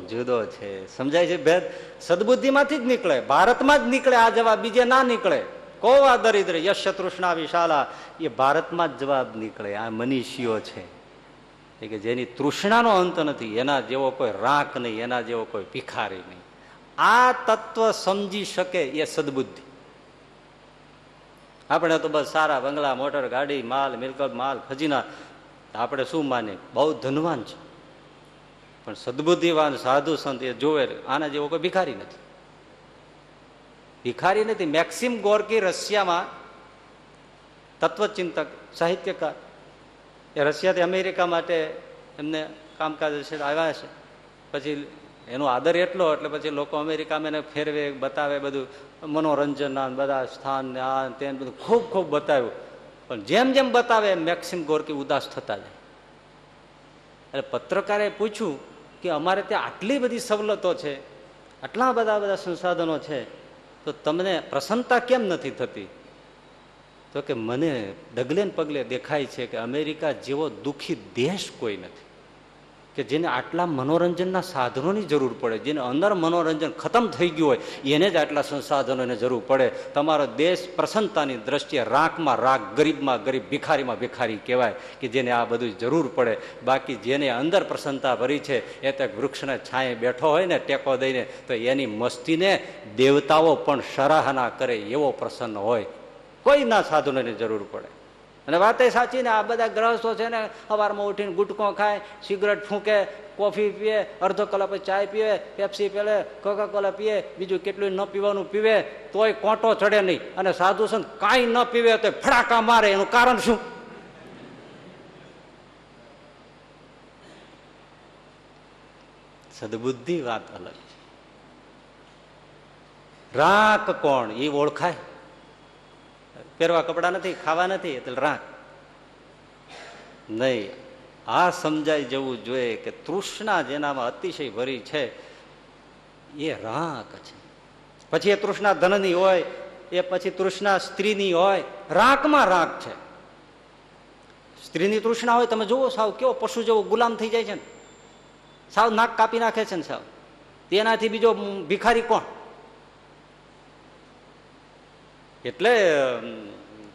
જુદો છે. સમજાય છે ભેદ? સદબુદ્ધિમાંથી જ નીકળે, ભારતમાં જ નીકળે આ જવાબ, બીજે ના નીકળે. કોવા દરિદ્ર યશ તૃષ્ણા વિશાલા, એ ભારતમાં જ જવાબ નીકળે. આ મનીષીઓ છે કે જેની તૃષ્ણાનો અંત નથી, એના જેવો કોઈ રાખ નહીં, એના જેવો કોઈ ભિખારી નહીં. આ તત્વ સમજી શકે એ સદબુદ્ધિ. આપણે તો બસ સારા બંગલા, મોટર, ગાડી, માલ, મિલકત, માલ, ખજીના, આપણે શું માને? બહુ ધનવાન છે. પણ સદબુદ્ધિવાન સાધુ સંત એ જોવે આના જેવો કોઈ ભિખારી નથી. ભિખારી નથી. મેક્સિમ ગોર્કી રશિયામાં તત્વચિંતક, સાહિત્યકાર, એ રશિયાથી અમેરિકા માટે એમને કામકાજ આવ્યા છે. પછી એનો આદર એટલો, એટલે પછી લોકો અમેરિકામાં એને ફેરવે, બતાવે, બધું મનોરંજનના બધા સ્થાન આ તે બધું ખૂબ ખૂબ બતાવ્યું. પણ જેમ જેમ બતાવે મેક્સિમ ગોર્કી ઉદાસ થતા જાય. એટલે પત્રકારે પૂછ્યું કે અમારે ત્યાં આટલી બધી સવલતો છે, આટલા બધા સંસાધનો છે, તો તમને પ્રસન્નતા કેમ નથી થતી? તો કે મને ડગલે ને પગલે દેખાય છે કે અમેરિકા જેવો દુઃખી દેશ કોઈ નથી, કે જેને આટલા મનોરંજનના સાધનોની જરૂર પડે, જેને અંદર મનોરંજન ખતમ થઈ ગયું હોય એને જ આટલા સંસાધનોની જરૂર પડે. તમારો દેશ પ્રસન્નતાની દ્રષ્ટિએ રાખમાં રાખ, ગરીબમાં ગરીબ, ભિખારીમાં ભિખારી કહેવાય, કે જેને આ બધું જરૂર પડે. બાકી જેને અંદર પ્રસન્નતા ભરી છે એ તો વૃક્ષને છાંયે બેઠો હોય ને ટેકો દઈને, તો એની મસ્તીને દેવતાઓ પણ સરાહના કરે એવો પ્રસન્ન હોય. કોઈના સાધનોની જરૂર પડે. અને વાત એ સાચી ને, આ બધા ગ્રહસ્થો છે ને, સવારમાં ઉઠીને ગુટકો ખાય, સિગરેટ ફૂંકે, કોફી પીએ, અડધો કલાક પછી ચાય પીવે, પેપ્સી પીવે, કોકા કોલા પીએ, બીજું કેટલું ન પીવાનું પીવે, તોય કોંટો ચડે નહીં. અને સાધુ સંત કાંઈ ન પીવે તો ફડાકા મારે. એનું કારણ શું? સદબુદ્ધિ વાત અલગ છે. રાખ કોણ એ ઓળખાય. પહેરવા કપડા નથી, ખાવા નથી, એટલે રાખ નહીં. આ સમજાઈ જવું જોઈએ કે તૃષ્ણા જેનામાં અતિશય ભરી છે એ રાખ છે. પછી એ તૃષ્ણા ધનની હોય, એ પછી તૃષ્ણા સ્ત્રીની હોય, રાખમાં રાખ છે. સ્ત્રીની તૃષ્ણા હોય, તમે જુઓ સાવ કેવો પશુ જેવો ગુલામ થઈ જાય છે ને, સાવ નાક કાપી નાખે છે ને સાવ. તેનાથી બીજો ભિખારી કોણ? એટલે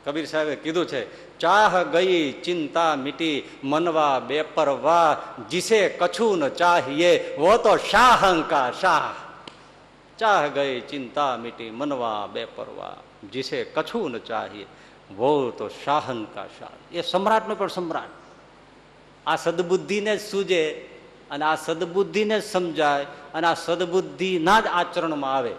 કબીર સાહેબે કીધું છે, ચાહ ગઈ ચિંતા મિટી મનવા બેપરવા, જીસે કછું ન ચાહીએ વો તો શાહં કા શાહ. ચાહ ગઈ ચિંતા મિટી મનવા બેપરવા, જીસે કછું ન ચાહીએ વો તો શાહન કા શાહ. એ સમ્રાટનો પણ સમ્રાટ. આ સદબુદ્ધિને જ સૂજે અને આ સદબુદ્ધિને જ સમજાય અને આ સદબુદ્ધિના જ આચરણમાં આવે.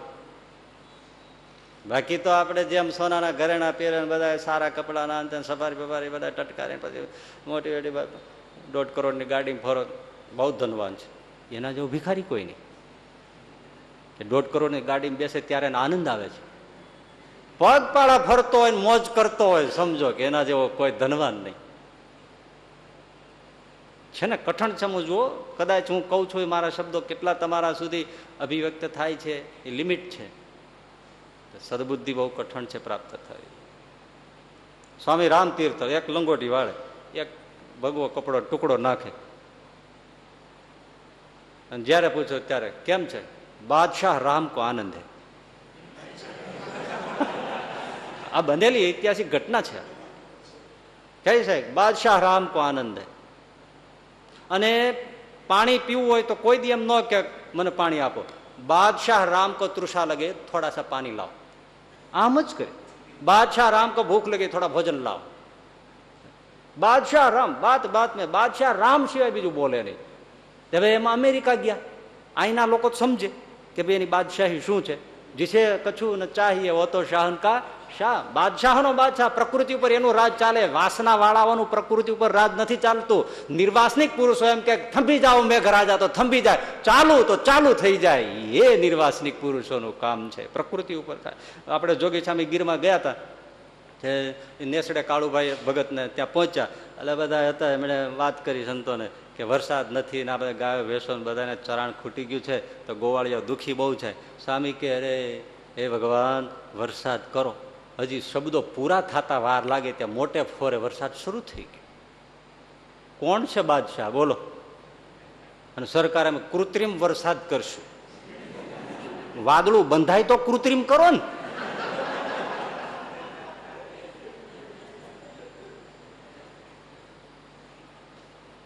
બાકી તો આપણે જેમ સોનાના ઘરેણા પહેરે, બધા સારા કપડાના અંતે સફારી બફારી બધા ટટકારે, પછી મોટી મોટી 1.5 કરોડની ગાડી ફરો, બહુ ધનવાન છે. એના જેવું ભિખારી કોઈ નહીં. 1.5 કરોડની ગાડીમાં બેસે ત્યારે એને આનંદ આવે છે. પગપાળા ફરતો હોય, મોજ કરતો હોય, સમજો કે એના જેવો કોઈ ધનવાન નહીં છે ને. કઠણ સમજવો, કદાચ હું કહું છું મારા શબ્દો કેટલા તમારા સુધી અભિવ્યક્ત થાય છે એ લિમિટ છે. સદબુદ્ધિ બહુ કઠણ છે પ્રાપ્ત થાય. સ્વામી રામતીર્થ એક લંગોટી વાળે, એક ભગવો કપડો ટુકડો નાખે, અને જયારે પૂછો ત્યારે કેમ છે? બાદશાહ રામ કો આનંદ હે. આ બનેલી ઐતિહાસિક ઘટના છે. કઈ સાહેબ? બાદશાહ રામ કો આનંદ હે. અને પાણી પીવું હોય તો કોઈ દી એમ ન કે મને પાણી આપો. બાદશાહ રામ કો તૃષા લગે થોડા સા પાણી લાવો, આમ જ કરે. બાદશાહ રામ કો ભૂખ લગે થોડા ભોજન લાવો. બાદશાહ રામ, બાત બાત મેં બાદશાહ રામ સિવાય બીજું બોલે નહીં. હવે એમાં અમેરિકા ગયા, અહીંના લોકો સમજે કે ભાઈ એની બાદશાહી શું છે. જીસે કછું ન ચાહીએ વો તો શાહન કા શાહ. બાદશાહનો બાદશાહ, પ્રકૃતિ ઉપર એનું રાજ ચાલે. વાસના વાળાઓનું પ્રકૃતિ ઉપર રાજ નથી ચાલતું. નિર્વાસનિક પુરુષો એમ કે થંભી જાઓ મેઘરાજા, તો થંભી જાય, ચાલુ તો ચાલુ થઈ જાય. એ નિર્વાસનિક પુરુષોનું કામ છે, પ્રકૃતિ ઉપર થાય. આપણે જોગી સામે ગીરમાં ગયા હતા, નેસડે કાળુભાઈ ભગતને ત્યાં પહોંચ્યા, એટલે બધા હતા, એમણે વાત કરી સંતોને કે વરસાદ નથી ને આ બધા ગાયો ભેંસો બધાને ચરાણ ખૂટી ગયું છે, તો ગોવાળીઓ દુઃખી બહુ છે. સ્વામી કે અરે હે ભગવાન વરસાદ કરો. હજી શબ્દો પૂરા થતા વાર લાગે ત્યાં મોટે ફોરે વરસાદ શરૂ થઈ ગયો. કોણ છે બાદશાહ બોલો? અને સરકાર અમે કૃત્રિમ વરસાદ કરશું. વાદળું બંધાય તો કૃત્રિમ કરો ને.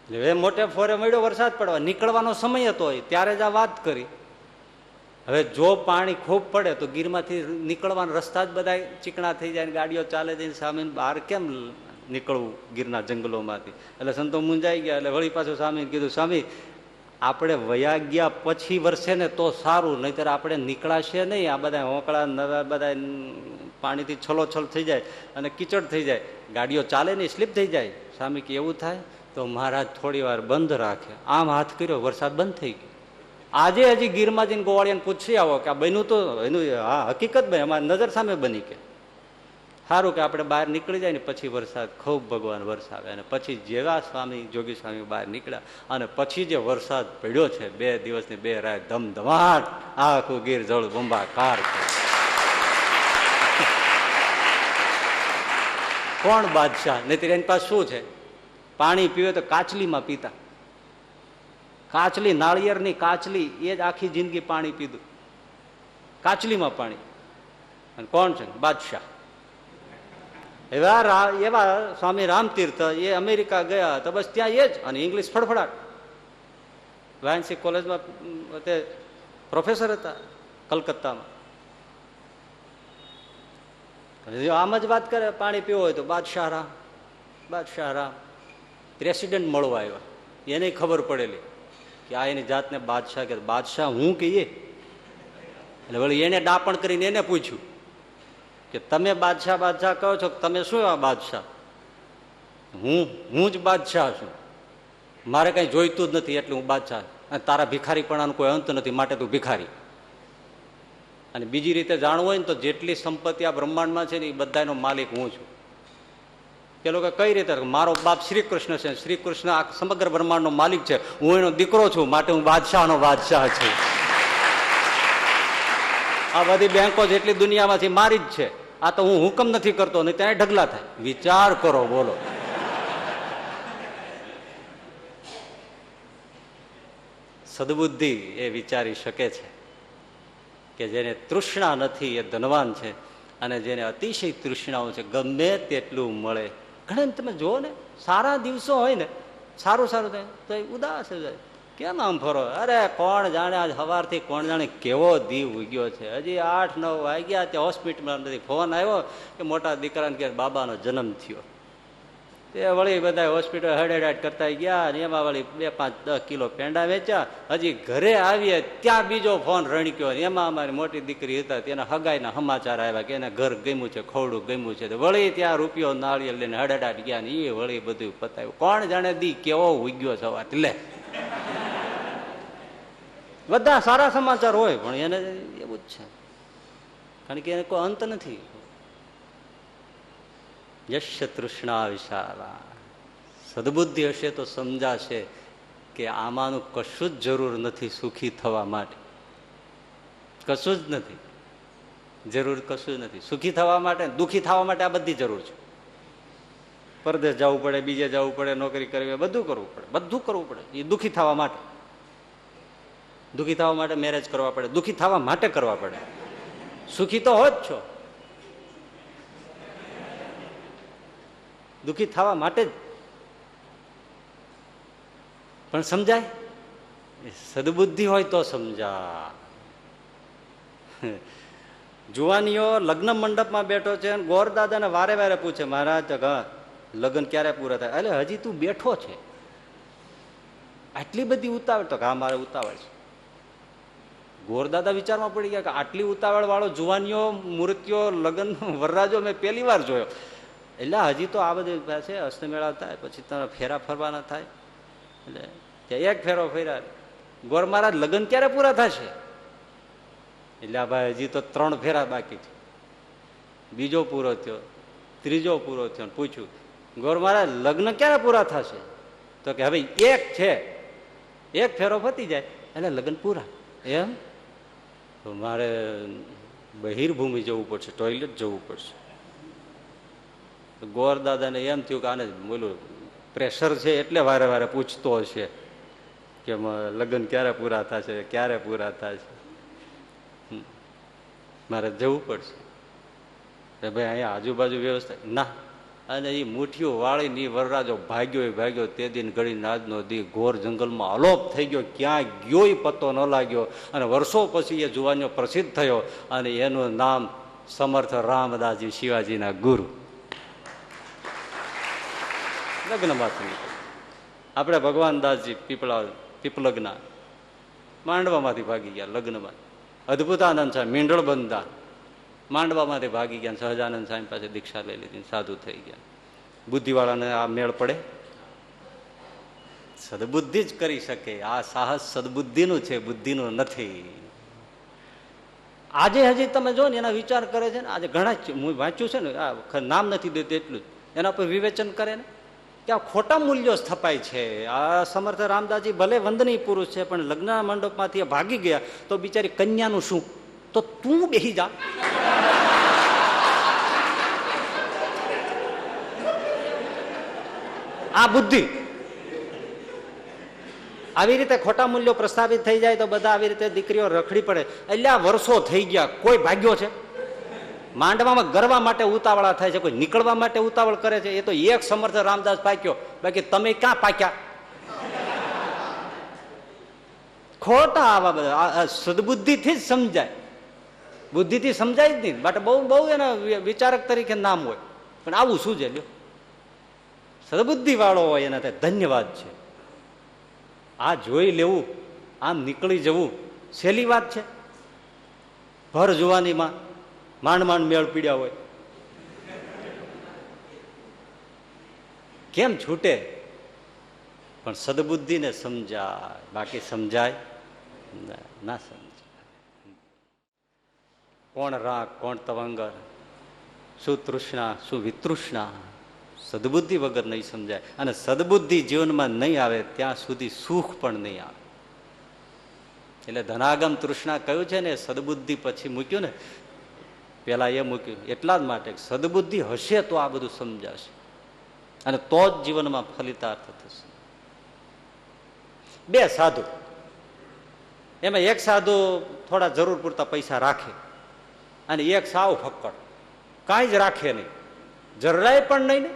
હવે મોટે ફોરે મળ્યો વરસાદ પડવા, નીકળવાનો સમય હતો ત્યારે જ આ વાત કરી. હવે જો પાણી ખૂબ પડે તો ગીરમાંથી નીકળવાના રસ્તા જ બધા ચીકણા થઈ જાય, ગાડીઓ ચાલે જઈને સામે બહાર કેમ નીકળવું ગીરના જંગલોમાંથી. એટલે સંતો મૂંઝાઈ ગયા. એટલે વળી પાછું સ્વામીને કીધું, સ્વામી આપણે વયા ગયા પછી વરસે ને તો સારું, નહીતર આપણે નીકળાશે નહીં. આ બધા હોંકળા નવા બધા પાણીથી છલોછલ થઈ જાય અને કીચડ થઈ જાય, ગાડીઓ ચાલે નહીં, સ્લીપ થઈ જાય. સ્વામી કે એવું થાય તો મહારાજ થોડી વાર બંધ રાખે. આમ હાથ કર્યો, વરસાદ બંધ થઈ ગયો. આજે હજી ગીરમાં જઈને ગોવાળિયાને પૂછી આવો કે આ બન્યું તો એનું હા હકીકત ભાઈ અમારી નજર સામે બની. કે સારું કે આપણે બહાર નીકળી જાય ને પછી વરસાદ ખૂબ ભગવાન વરસાવે. અને પછી જેવા સ્વામી જોગી સ્વામી બહાર નીકળ્યા અને પછી જે વરસાદ પડ્યો છે 2 દિવસની 2 રાત ધમધમાટ, આખું ગીર જળ બંબાકાર. કોણ બાદશાહ? નહીં એની પાસે શું છે? પાણી પીવે તો કાચલીમાં પીતા. કાચલી, નાળિયેરની કાચલી, એ જ આખી જિંદગી પાણી પીધું, કાચલીમાં પાણી. અને કોણ છે? બાદશાહ. એવા સ્વામી રામતીર્થ એ અમેરિકા ગયા તો બસ ત્યાં એ જ, અને ઇંગ્લિશ ફડફડાટ. વાયનસી કોલેજમાં તે પ્રોફેસર હતા કલકત્તામાં. આમ જ વાત કરે, પાણી પીવું હોય તો બાદશાહ રામ, બાદશાહ રામ. પ્રેસિડેન્ટ મળવા આવ્યા, એને ખબર પડેલી કે આ એની જાતને બાદશાહ કે. બાદશાહ હું કહીએ એટલે વળી એને ડાપણ કરીને એને પૂછ્યું કે તમે બાદશાહ બાદશાહ કહો છો, તમે શું આ બાદશાહ? હું જ બાદશાહ છું, મારે કઈ જોઈતું જ નથી એટલે હું બાદશાહ. અને તારા ભિખારીપણાનો કોઈ અંત નથી, માટે તું ભિખારી. અને બીજી રીતે જાણવું હોય ને તો જેટલી સંપત્તિ આ બ્રહ્માંડમાં છે ને એ બધાનો માલિક હું છું. કે લોકો કઈ રીતે? મારો બાપ શ્રી કૃષ્ણ છે, શ્રી કૃષ્ણ આ સમગ્ર બ્રહ્માંડનો માલિક છે, હું એનો દીકરો છું, માટે હું બાદશાહનો બાદશાહ છું. આ બધી બેંકો જેટલી દુનિયામાંથી મારી જ છે, આ તો હું હુકમ નથી કરતો, નહીં ત્યાં ઢગલા થાય. વિચાર કરો, બોલો. સદબુદ્ધિ એ વિચારી શકે છે કે જેને તૃષ્ણા નથી એ ધનવાન છે, અને જેને અતિશય તૃષ્ણાઓ છે ગમે તેટલું મળે. ઘણા તમે જુઓ ને, સારા દિવસો હોય ને, સારું સારું થાય તો એ ઉદાસ જાય. કેમ આમ ફરો? અરે કોણ જાણે આજ સવારથી કોણ જાણે કેવો દીવ ઉગ્યો છે. હજી 8-9 વાગ્યા ત્યાં હોસ્પિટલમાં નથી ફોન આવ્યો કે મોટા દીકરાને કે બાબાનો જન્મ થયો. તે વળી બધા હોસ્પિટલ હડેડાટ કરતા ગયા ને એમાં વળી 2-5-10 કિલો પેંડા વેચ્યા. હજી ઘરે આવીએ ત્યાં બીજો ફોન રણક્યો. એમાં અમારી મોટી દીકરી હતા તેના હગાઈના સમાચાર આવ્યા કે એને ઘર ગમ્યું છે, ખોવડું ગમ્યું છે. વળી ત્યાં રૂપિયો નાળિયેર લઈને હડેડાટ ગયા ને એ વળી બધું પતાવ્યું. કોણ જાણે દી કેવો ઉગ્યો સવાર. લે બધા સારા સમાચાર હોય પણ એને એવું જ છે, કારણ કે એને કોઈ અંત નથી. યશ્ય તૃષ્ણા વિશાલા. સદબુદ્ધિ હશે તો સમજાશે કે આમાંનું કશું જ જરૂર નથી સુખી થવા માટે. કશું જ નથી જરૂર, કશું જ નથી સુખી થવા માટે. દુઃખી થવા માટે આ બધી જરૂર છે. પરદેશ જવું પડે, બીજે જવું પડે, નોકરી કરવી, બધું કરવું પડે, બધું કરવું પડે એ દુઃખી થવા માટે. દુઃખી થવા માટે મેરેજ કરવા પડે, દુઃખી થવા માટે કરવા પડે. સુખી તો હો જ છો, દુઃખી થવા માટે જ. પણ સમજાય? સદબુદ્ધિ હોય તો સમજા. જુવાનીઓ લગ્ન મંડપમાં બેઠો છે અને ગોરદાદાને વારે વારે પૂછે, મહારાજ લગ્ન ક્યારે પૂરા થાય? એટલે હજી તું બેઠો છે, આટલી બધી ઉતાવળ? તો હા મારે ઉતાવળ છે. ગોરદાદા વિચારમાં પડી ગયા કે આટલી ઉતાવળ વાળો જુવાનીઓ મૂર્તિઓ લગ્ન વરરાજો મેં પહેલી વાર જોયો. એટલે હજી તો આ બધી છે, અસ્તમેળા થાય પછી તારા ફેરા ફરવાના થાય. એટલે ત્યાં એક ફેરો ફર્યા. ગોર મહારાજ લગ્ન ક્યારે પૂરા થશે? એટલે આ ભાઈ હજી તો 3 ફેરા બાકી છે. બીજો પૂરો થયો, ત્રીજો પૂરો થયો. પૂછ્યું, ગોર મહારાજ લગ્ન ક્યારે પૂરા થશે? તો કે હવે એક છે, એક ફેરો પતી જાય એટલે લગ્ન પૂરા. એમ? તો મારે બહિર્ભૂમિ જવું પડશે, ટોયલેટ જવું પડશે. ગોરદાદાને એમ થયું કે આને બોલું પ્રેશર છે એટલે વારે વારે પૂછતો હશે કે લગ્ન ક્યારે પૂરા થશે, ક્યારે પૂરા થશે. મારે જવું પડશે. ભાઈ અહીંયા આજુબાજુ વ્યવસ્થા ના. અને એ મુઠ્ઠીઓ વાળીને એ વરરાજો ભાગ્યો તે દિન ઘડી આજનો દી ઘોર જંગલમાં અલોપ થઈ ગયો. ક્યાં ગયો એ પત્તો ન લાગ્યો. અને વર્ષો પછી એ જુવાનીઓ પ્રસિદ્ધ થયો અને એનું નામ સમર્થ રામદાસજી, શિવાજીના ગુરુ. લગ્નમાંથી આપણે ભગવાન દાસજી પીપલગના માંડવામાંથી ભાગી ગયા લગ્નમાં. અદભુતાનંદ સાહેબ મીંડળ બંધા માંડવામાંથી ભાગી ગયા. સહજાનંદ સાહેબ પાસે દીક્ષા લઈ લીધી, સાધુ થઈ ગયા. બુદ્ધિવાળાને આ મેળ પડે? સદબુદ્ધિ જ કરી શકે. આ સાહસ સદબુદ્ધિનું છે, બુદ્ધિનું નથી. આજે હજી તમે જો ને એના વિચાર કરે છે ને. આજે ઘણા હું વાંચ્યું છે ને, આ નામ નથી દેતું એટલું જ, એના પર વિવેચન કરે ને કે આ ખોટા મૂલ્યો સ્થપાય છે. આ સમર્થ રામદાસજી ભલે વંદનીય પુરુષ છે પણ લગ્ન મંડપમાંથી ભાગી ગયા તો બિચારી કન્યાનું શું? તો તું બેસી જા. આ બુદ્ધિ. આવી રીતે ખોટા મૂલ્યો પ્રસ્થાપિત થઈ જાય તો બધા આવી રીતે દીકરીઓ રખડી પડે. એટલે આ વર્ષો થઈ ગયા, કોઈ ભાગ્યો છે? માંડવામાં ગરવા માટે ઉતાવળા થાય છે, કોઈ નીકળવા માટે ઉતાવળ કરે છે. એ તો એક સમર્થ રામદાસ પાક્યો, બાકી તમે ક્યાં પાક્યા? ખોટા આવા બધા. સદબુદ્ધિથી જ સમજાય, બુદ્ધિથી સમજાય જ નહીં. માટે બહુ એના વિચારક તરીકે નામ હોય પણ આવું શું છે? સદબુદ્ધિ વાળો હોય એના ધન્યવાદ છે. આ જોઈ લેવું, આમ નીકળી જવું સહેલી વાત છે? ભર જુવાનીમાં માંડ મેળ પીડ્યા હોય કેમ છૂટે? પણ સદબુદ્ધિને સમજાય, બાકી સમજાય ના સમજાય. કોણ રાગ, કોણ તવંગર, શું તૃષ્ણા, શું વિતૃષ્ણા, સદબુદ્ધિ વગર નહીં સમજાય. અને સદબુદ્ધિ જીવનમાં નહીં આવે ત્યાં સુધી સુખ પણ નહીં આવે. એટલે ધનાગમ તૃષ્ણા કયું છે ને, સદબુદ્ધિ પછી મૂક્યું ને, પેલા એ મૂક્યું એટલા જ માટે સદબુદ્ધિ હશે તો આ બધું સમજાશે અને તો જ જીવનમાં ફલિતાર્થ થશે. 2 સાધુ, એમાં એક સાધુ થોડા જરૂર પૂરતા પૈસા રાખે અને એક સાવ ફક્કડ. કાંઈ જ રાખે નહીં, જરાય પણ નહીં ને.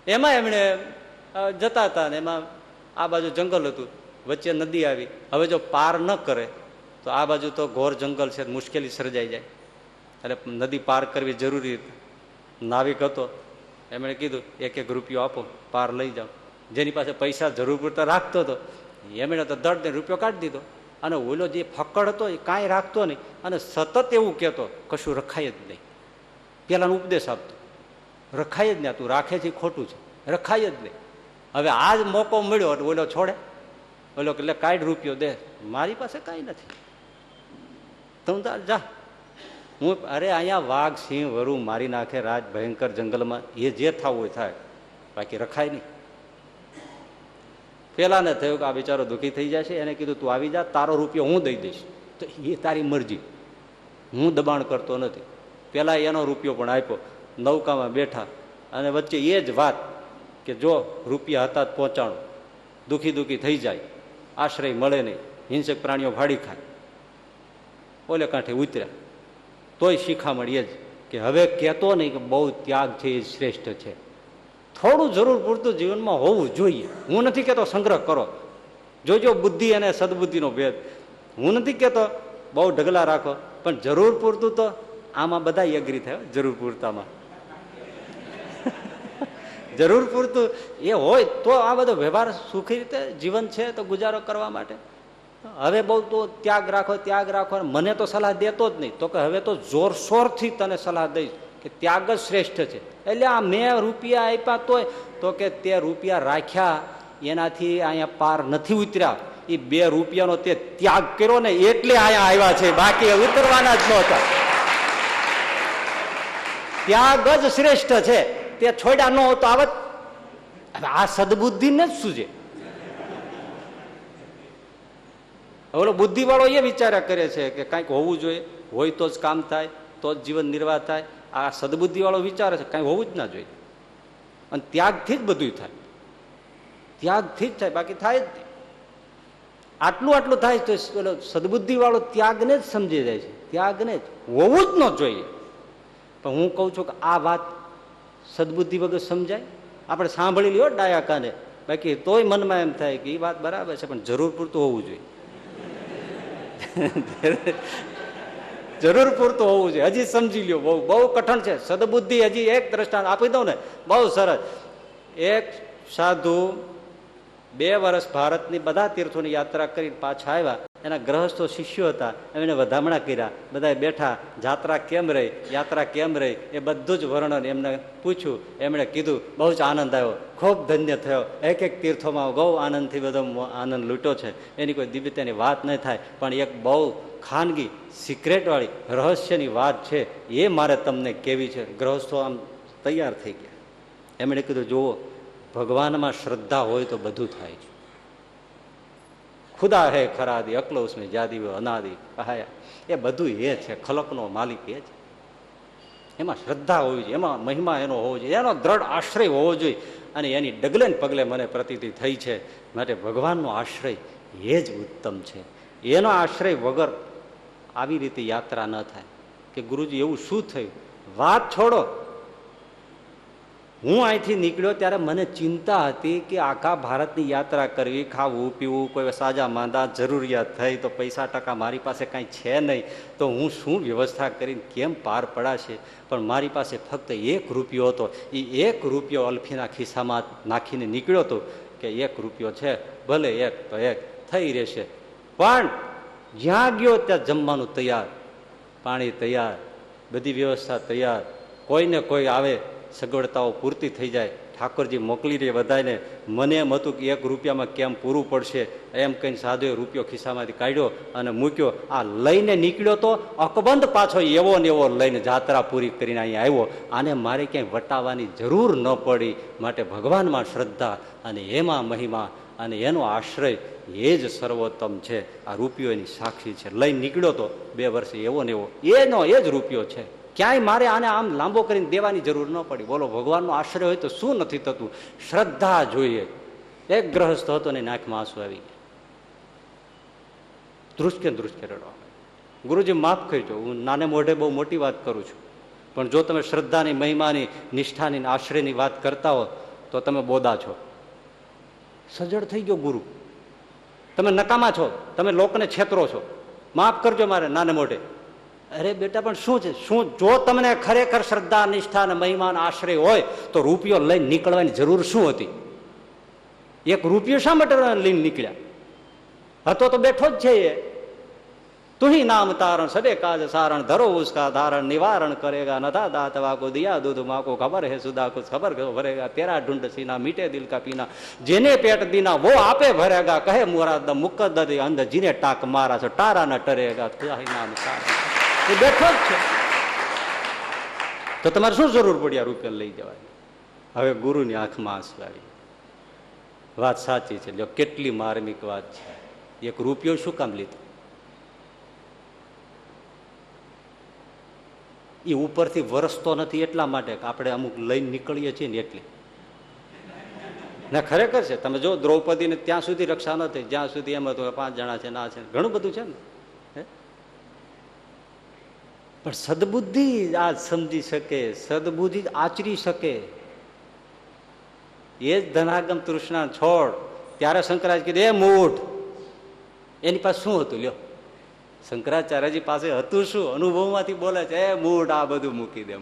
એમાં એમણે જતા હતા ને એમાં આ બાજુ જંગલ હતું, વચ્ચે નદી આવી. હવે જો પાર ન કરે તો આ બાજુ તો ઘોર જંગલ છે, મુશ્કેલી સર્જાઈ જાય. એટલે નદી પાર કરવી જરૂરી હતી. નાવિક હતો, એમણે કીધું 1-1 રૂપિયો આપો, પાર લઈ જાઓ. જેની પાસે પૈસા જરૂર પૂરતા રાખતો હતો એમણે તો દળને રૂપિયો કાઢી દીધો. અને ઓલો જે ફક્કડ હતો એ કાંઈ રાખતો નહીં અને સતત એવું કહેતો કશું રખાય જ નહીં. પેલાનો ઉપદેશ આપતો, રખાય જ નહીં, તું રાખે છે ખોટું છે, રખાય જ નહીં. હવે આ જ મોકો મળ્યો એટલે ઓલો છોડે, ઓલો એટલે કાઢ રૂપિયો દે, મારી પાસે કાંઈ નથી, તું તાર જા. હું અરે અહીંયા વાઘ સિંહ વરુ મારી નાખે રાજ ભયંકર જંગલમાં, એ જે થવું હોય થાય, બાકી રખાય નહીં. પેલાને થયું કે આ બિચારો દુઃખી થઈ જશે, એને કીધું તું આવી જા, તારો રૂપિયો હું દઈ દઈશ. તો એ તારી મરજી, હું દબાણ કરતો નથી. પેલા એનો રૂપિયો પણ આપ્યો, નૌકામાં બેઠા અને વચ્ચે એ જ વાત કે જો રૂપિયા હતા જ પહોંચાડો, દુઃખી દુઃખી થઈ જાય, આશ્રય મળે નહીં, હિંસક પ્રાણીઓ ભાડી ખાય. ઓલે કાંઠે ઉતર્યા તોય શિખામણ એ જ કે હવે કહેતો નહીં કે બહુ ત્યાગ છે એ શ્રેષ્ઠ છે. થોડું જરૂર પૂરતું જીવનમાં હોવું જોઈએ. હું નથી કહેતો સંગ્રહ કરો, જોજો બુદ્ધિ અને સદબુદ્ધિનો ભેદ. હું નથી કહેતો બહુ ઢગલા રાખો, પણ જરૂર પૂરતું તો આમાં બધા એગ્રી થાય. જરૂર પૂરતામાં જરૂર પૂરતું એ હોય તો આ બધો વ્યવહાર સુખી રીતે જીવન છે તો ગુજારો કરવા માટે. હવે બહુ તો ત્યાગ રાખો ત્યાગ રાખો, મને તો સલાહ દેતો જ નહીં. તો કે હવે તો જોરશોરથી તને સલાહ દઈશ કે ત્યાગ જ શ્રેષ્ઠ છે. એટલે આ મેં રૂપિયા આપ્યા તોય તો કે તે રૂપિયા રાખ્યા એનાથી અહીંયા પાર નથી ઉતર્યા. એ 2 રૂપિયાનો તે ત્યાગ કર્યો ને એટલે અહીંયા આવ્યા છે, બાકી ઉતરવાના જ નહોતા. ત્યાગ જ શ્રેષ્ઠ છે, તે છોડ્યા ન હોતો આવત. આ સદબુદ્ધિ ને જ શું છે? ઓલો બુદ્ધિ વાળો એ વિચાર્યા કરે છે કે કંઈક હોવું જોઈએ, હોય તો જ કામ થાય, તો જ જીવન નિર્વાહ થાય. આ સદબુદ્ધિ વાળો વિચારે છે કંઈ હોવું જ ના જોઈએ. અને ત્યાગથી જ બધું થાય, ત્યાગથી જ થાય, બાકી થાય જ નહીં. આટલું આટલું થાય તો સદબુદ્ધિ વાળો ત્યાગને જ સમજી જાય છે, ત્યાગને જ હોવું જ ન જોઈએ. પણ હું કહું છું કે આ વાત સદબુદ્ધિ વગર સમજાય? આપણે સાંભળી લ્યો ડાયા કાને, બાકી તોય મનમાં એમ થાય કે એ વાત બરાબર છે પણ જરૂર પૂરતું હોવું જોઈએ. જરૂર પૂરતું હોવું જોઈએ. હજી સમજી લ્યો, બહુ બહુ કઠણ છે. સદબુદ્ધિ હજી એક દ્રષ્ટાંત આપી દઉં ને, બહુ સરસ. એક સાધુ 2 વર્ષ ભારતની બધા તીર્થોની યાત્રા કરીને પાછા આવ્યા. એના ગ્રહસ્થો શિષ્યો હતા, એમને વધામણા કર્યા, બધા બેઠા, જાત્રા કેમ રહી, યાત્રા કેમ રહી, એ બધું જ વર્ણન એમને પૂછ્યું. એમણે કીધું બહુ જ આનંદ આવ્યો, ખૂબ ધન્ય થયો, એક તીર્થોમાં બહુ આનંદથી બધો આનંદ લૂંટ્યો છે. એની કોઈ દિવ્યતાની વાત નહીં થાય, પણ એક બહુ ખાનગી સિક્રેટવાળી રહસ્યની વાત છે, એ મારે તમને કહેવી છે. ગ્રહસ્થો આમ તૈયાર થઈ ગયા. એમણે કીધું જુઓ, ભગવાનમાં શ્રદ્ધા હોય તો બધું થાય છે. ખુદા હે ખરાદી અકલો ઉસમે જાદી અનાદિ કહાયા, એ બધું એ છે, ખલકનો માલિક એ છે. એમાં શ્રદ્ધા હોવી જોઈએ, એમાં મહિમા એનો હોવો જોઈએ, એનો દ્રઢ આશ્રય હોવો જોઈએ. અને એની ડગલે ને પગલે મને પ્રતીતિ થઈ છે. માટે ભગવાનનો આશ્રય એ જ ઉત્તમ છે. એનો આશ્રય વગર આવી રીતે યાત્રા ન થાય. કે ગુરુજી એવું શું થયું? વાત છોડો, હું અહીંથી નીકળ્યો ત્યારે મને ચિંતા હતી કે આખા ભારતની યાત્રા કરવી, ખાવું પીવું, કોઈ સાજા માંદા જરૂરિયાત થઈ તો પૈસા ટકા મારી પાસે કાંઈ છે નહીં, તો હું શું વ્યવસ્થા કરીને કેમ પાર પડાશે. પણ મારી પાસે ફક્ત 1 રૂપિયો હતો. એ 1 રૂપિયો અલ્ફીના ખિસ્સામાં નાખીને નીકળ્યો હતો કે 1 રૂપિયો છે, ભલે 1 તો 1 થઈ રહેશે. પણ જ્યાં ગયો ત્યાં જમવાનું તૈયાર, પાણી તૈયાર, બધી વ્યવસ્થા તૈયાર, કોઈને કોઈ આવે સગવડતાઓ પૂરતી થઈ જાય. ઠાકોરજી મોકલી દે બધાને. મને એમ હતું કે 1 રૂપિયામાં કેમ પૂરું પડશે, એમ કહીને સાધુએ રૂપિયો ખિસ્સામાંથી કાઢ્યો અને મૂક્યો. આ લઈને નીકળ્યો તો અકબંધ પાછો એવો ને એવો લઈને જાત્રા પૂરી કરીને અહીંયા આવ્યો. આને મારે ક્યાંય વટાવવાની જરૂર ન પડી. માટે ભગવાનમાં શ્રદ્ધા અને એમાં મહિમા અને એનો આશ્રય એ જ સર્વોત્તમ છે. આ રૂપિયો એની સાક્ષી છે. લઈને નીકળ્યો તો 2 વર્ષે એવો ને એવો, એનો એ જ રૂપિયો છે. ક્યાંય મારે આને આમ લાંબો કરીને દેવાની જરૂર ન પડી. બોલો, ભગવાનનો આશ્રય હોય તો શું નથી થતું? શ્રદ્ધા જોઈએ. એક ગ્રહસ્થ હતો ને નાકમાં આંસુ આવી ગયા, ધ્રુસકે રડવા. ગુરુજી માફ કરજો, હું નાને મોઢે બહુ મોટી વાત કરું છું, પણ જો તમે શ્રદ્ધાની, મહિમાની, નિષ્ઠાની, આશ્રયની વાત કરતા હો તો તમે બોદા છો. સજળ થઈ ગયો ગુરુ. તમે નકામા છો, તમે લોકોને છેતરો છો. માફ કરજો મારે નાને મોઢે. અરે બેટા, પણ શું છે? શું જો તમને ખરેખર શ્રદ્ધા, નિષ્ઠા અને મહિમાન આશ્રય હોય તો રૂપિયો લઈને નીકળવાની જરૂર શું હતી? એક રૂપિયો શા માટે લઈને નીકળ્યા? હતો તો બેઠો જ છે એ. તુહી નામ તારણ સડે કાજ સારણ ધરો ઉસકા ધારણ નિવારણ કરેગા નથા દાત વાકો દિયા દૂધ માકો ખબર હે સુધા કુછ ખબર ભરેગા તેરા ઢૂંઢ સીના મીટે દિલ કા પીના જેને પેટ દીના વો આપે ભરેગા કહે મુરાદ મુકદ્દર અંધ જીને ટાક મારા છો તારા ન ટરેગા તુહી નામ તારણ. એ બેઠો જ છે તો તમારે શું જરૂર પડી આ રૂપિયા લઈ જવાની? હવે ગુરુની આંખમાં આંસુ આવી. વાત સાચી છે. કેટલી માર્મિક વાત છે. એક રૂપિયો શું કામ લીધો? એ ઉપરથી વરસતો નથી એટલા માટે કે આપણે અમુક લઈને નીકળીએ છીએ ને એટલે. ના, ખરેખર છે. તમે જો દ્રૌપદીને ત્યાં સુધી રક્ષા ન થઈ જ્યાં સુધી એમ હતું 5 જણા છે, ના છે, ઘણું બધું છે ને. પણ સદબુદ્ધિ આ સમજી શકે, સદબુદ્ધિ આચરી શકે. એ જ ધનાગમ તૃષ્ણા છોડ. ત્યારે શંકરાચાર્ય કીધું એ મૂઢ. એની પાસે શું હતું? લ્યો, શંકરાચાર્યજી પાસે હતું શું? અનુભવમાંથી બોલે છે, એ મૂઢ, આ બધું મૂકી દે,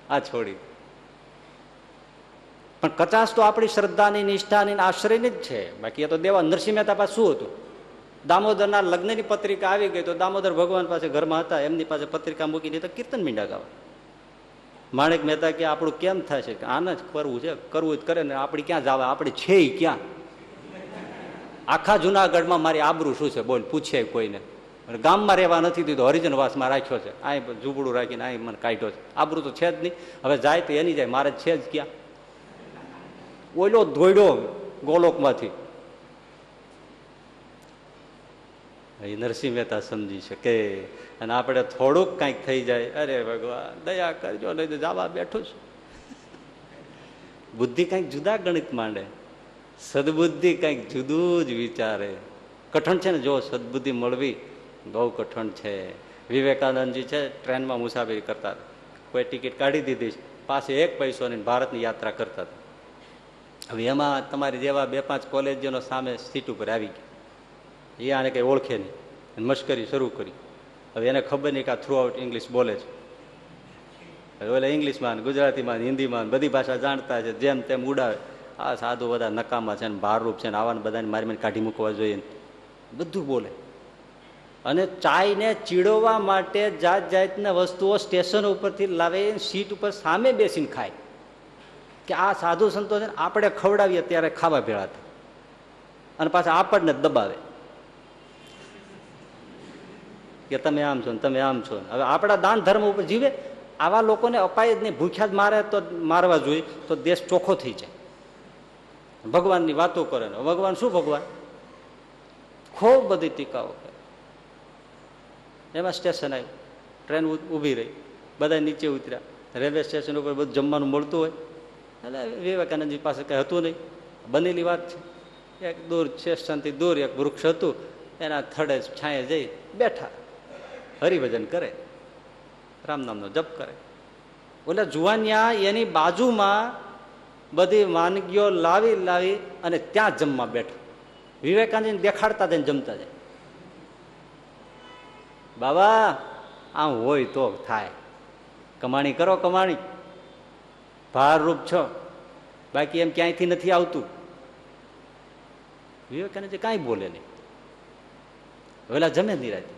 આ છોડી. પણ કચાશ તો આપણી શ્રદ્ધાની, નિષ્ઠાની, આશ્રયની જ છે. બાકી એ તો દેવા. નરસિંહ મહેતા પાસે શું હતું? દામોદરના લગ્નની પત્રિકા આવી ગઈ તો દામોદર ભગવાન પાસે ઘરમાં હતા, એમની પાસે પત્રિકા મૂકીને તો કીર્તન મીંડા ગાવા. માણેક મહેતા કે આપણું કેમ થાય છે? આને જ કરવું છે, કરવું જ કરે ને, આપણી ક્યાં જવા? આપણે છે ક્યાં? આખા જુનાગઢમાં મારી આબરૂ શું છે? બોલ, પૂછે કોઈને. ગામમાં રહેવા નથી દીધો, હરિજનવાસમાં રાખ્યો છે. અહીં ઝૂંપડું રાખીને અહીં મને કાઢ્યો છે. આબરૂ તો છે જ નહીં. હવે જાય તો એની જાય, મારે છે જ ક્યાં? ઓલો ધોઈડો ગોલોકમાંથી. એ નરસિંહ મહેતા સમજી શકે. અને આપણે થોડુંક કંઈક થઈ જાય, અરે ભગવાન દયા કરજો, નહીં તો જવા બેઠું છું. બુદ્ધિ કંઈક જુદા ગણિત માંડે, સદબુદ્ધિ કંઈક જુદું જ વિચારે. કઠણ છે ને, જો સદબુદ્ધિ મળવી બહુ કઠણ છે. વિવેકાનંદજી છે, ટ્રેનમાં મુસાફરી કરતા હતા. કોઈ ટિકિટ કાઢી દીધી, પાસે 1 પૈસો નહીં, ભારતની યાત્રા કરતા હતા. હવે એમાં તમારી જેવા 2-5 કોલેજનો સામે સીટ ઉપર આવી ગયા. એ આને કંઈ ઓળખે નહીં, મશ્કરી શરૂ કરી. હવે એને ખબર નહીં કે આ થ્રુ આઉટ ઇંગ્લિશ બોલે છે. હવે ઓલા ઇંગ્લિશમાં, ગુજરાતીમાં, હિન્દીમાં બધી ભાષા જાણતા છે, જેમ તેમ ઉડાવે. આ સાધુ બધા નકામા છે ને, ભારરૂપ છે ને, આવાને બધાને મારી કાઢી મૂકવા જોઈએ, બધું બોલે. અને ચાયને ચીડવવા માટે જાત જાતના વસ્તુઓ સ્ટેશન ઉપરથી લાવે, સીટ ઉપર સામે બેસીને ખાય. કે આ સાધુ સંતો છે ને, આપણે ખવડાવીએ ત્યારે ખાવા ભેળા થાય અને પાછા આપણને દબાવે કે તમે આમ છો ને તમે આમ છો. હવે આપણા દાન ધર્મ ઉપર જીવે. આવા લોકોને અપાય જ નહીં. ભૂખ્યા જ મારે તો મારવા જોઈએ તો દેશ ચોખ્ખો થઈ જાય. ભગવાનની વાતો કરે ને, ભગવાન શું? ભગવાન ખૂબ બધી ટીકાઓ કરે. એમાં સ્ટેશન આવ્યું, ટ્રેન ઊભી રહી, બધા નીચે ઉતર્યા. રેલવે સ્ટેશન ઉપર બધું જમવાનું મળતું હોય. એટલે વિવેકાનંદજી પાસે કંઈ હતું નહીં, બનેલી વાત છે. એક દૂર સ્ટેશનથી દૂર એક વૃક્ષ હતું, એના થડે છાંયે જઈ બેઠા, હરિભજન કરે, રામ નામનો જપ કરે. ઓલા જુવાનિયા એની બાજુમાં બધી વાનગીઓ લાવી અને ત્યાં જમવા બેઠા. વિવેકાનંદને દેખાડતા જઈને જમતા જાય. બાબા આમ હોય તો થાય, કમાણી કરો, કમાણી, ભારરૂપ છો, બાકી એમ ક્યાંયથી નથી આવતું. વિવેકાનંદ કાંઈ બોલે નહીં. વેલા જમે નિરાતે.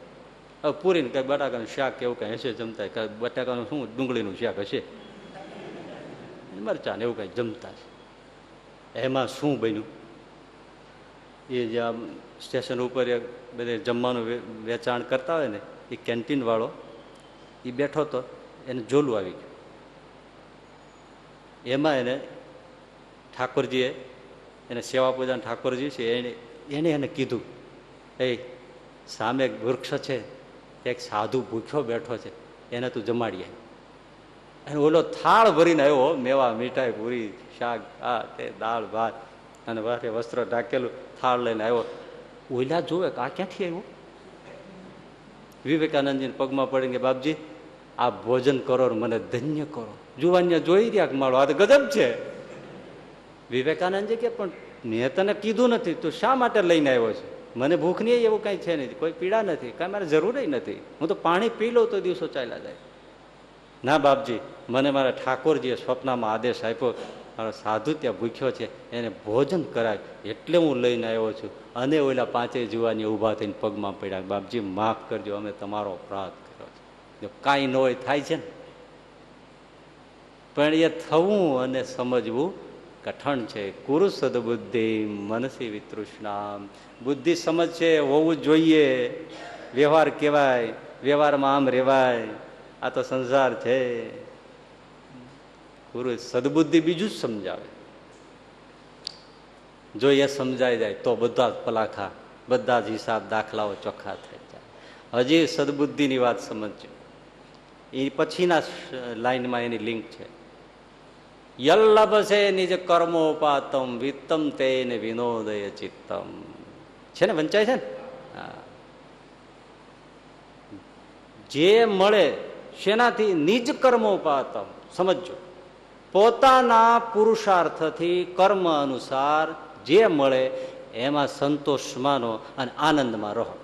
હવે પૂરીને કઈ બટાકાનું શાક એવું કઈ હશે જમતા, કઈ બટાકાનું શું ડુંગળીનું શાક હશે, મરચાં એવું કઈ જમતા છે. એમાં શું બન્યું? એ જે આમ સ્ટેશન ઉપર બધે જમવાનું વેચાણ કરતા હોય ને, એ કેન્ટીન વાળો એ બેઠો હતો, એને ઝોલું આવી ગયું. એમાં એને ઠાકોરજીએ, એને સેવા પૂજા ઠાકોરજી છે, એને કીધું, એ સામે વૃક્ષ છે, એક સાધુ ભૂખ્યો બેઠો છે, એને તું જમાડીએ. અને ઓલો થાળ ભરીને આવ્યો, મેવા, મીઠાઈ, પૂરી, શાક, આ તે દાળ ભાત અને વારે વસ્ત્ર ઢાકેલું થાળ લઈને આવ્યો. ઓલા જોવે કે આ ક્યાંથી આવ્યો? વિવેકાનંદજીને પગમાં પડીને, બાપજી આ ભોજન કરો મને ધન્ય કરો. જુવાનિયા જોઈ રહ્યા માળો, આ તો ગજબ છે. વિવેકાનંદજી કે પણ મેં તને કીધું નથી, તું શા માટે લઈને આવ્યો છે? મને ભૂખ નહીં, એવું કઈ છે નહીં, કોઈ પીડા નથી, કઈ મારે જરૂર નથી, હું તો પાણી પી લઉં તો દિવસો ચાલ્યા જાય. ના બાપજી, મને મારા ઠાકોરજીએ સ્વપ્નમાં આદેશ આપ્યો, મારો સાધુ ત્યાં ભૂખ્યો છે, એને ભોજન કરાય એટલે હું લઈને આવ્યો છું. અને ઓલા પાંચેય જુવાની ઊભા થઈને પગમાં પડ્યા, બાપજી માફ કરજો, અમે તમારો અપરાધ કર્યો છે. કાંઈ ન હોય થાય છે ને, પણ એ થવું અને સમજવું કઠણ છે. કુરુ સદબુદ્ધિ મનસી વિતૃષ્ણા. બુદ્ધિ સમજ છે, હોવું જોઈએ. વ્યવહાર કહેવાય, વ્યવહારમાં આમ રેવાય, આ તો સંસાર છે. ગુરુ સદબુદ્ધિ બીજું જ સમજાવે. જો એ સમજાઈ જાય તો બધા જ પલાખા, બધા જ હિસાબ દાખલાઓ ચોખ્ખા થઈ જાય. હજી સદબુદ્ધિની વાત સમજજો, એ પછીના લાઈનમાં એની લિંક છે. યલ્લભસે નિજ કર્મોપાતમ વિત્તમ તેને વિનોદય ચિત્તમ. છે ને, વંચાય છે ને? જે મળે શેનાથી? નિજ કર્મોપાતમ. સમજો, પોતાના પુરુષાર્થથી કર્મ અનુસાર જે મળે એમાં સંતોષ માનો અને આનંદમાં રહો.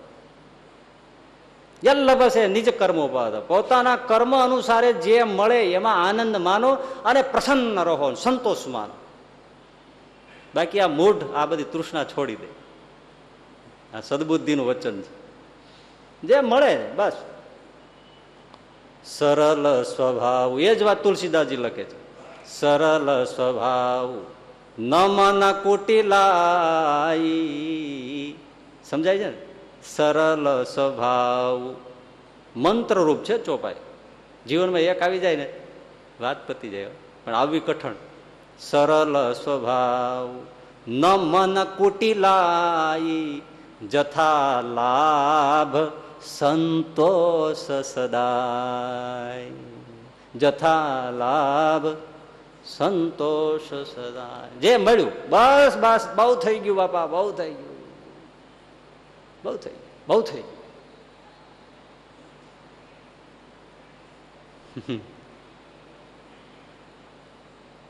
યલ્લભસે નિજ કર્મોપાત. પોતાના કર્મ અનુસારે જે મળે એમાં આનંદ માનો અને પ્રસન્ન રહો, સંતોષ માનો. બાકી આ મૂઢ આ બધી તૃષ્ણા છોડી દે. આ સદબુદ્ધિનું વચન છે. જે મળે બસ. સરળ સ્વભાવ, એ જ વાત તુલસીદાસજી લખે છે. સરળ સ્વભાવ ન મન કુટિલાઈ. સમજાય છે ને? સરળ સ્વભાવ મંત્રરૂપ છે ચોપાઈ. જીવનમાં એક આવી જાય ને વાત પતી જાય, પણ આવી કઠણ. સરળ સ્વભાવ ન મન કુટિલાઈ જથા લાભ સંતોષ સદાય. જથા લાભ સંતોષ સદાય. જે મળ્યું બસ બસ, બહુ થઈ ગયું બાપા, બહુ થઈ ગયું, બહુ થઈ ગયું, બહુ થઈ ગયું.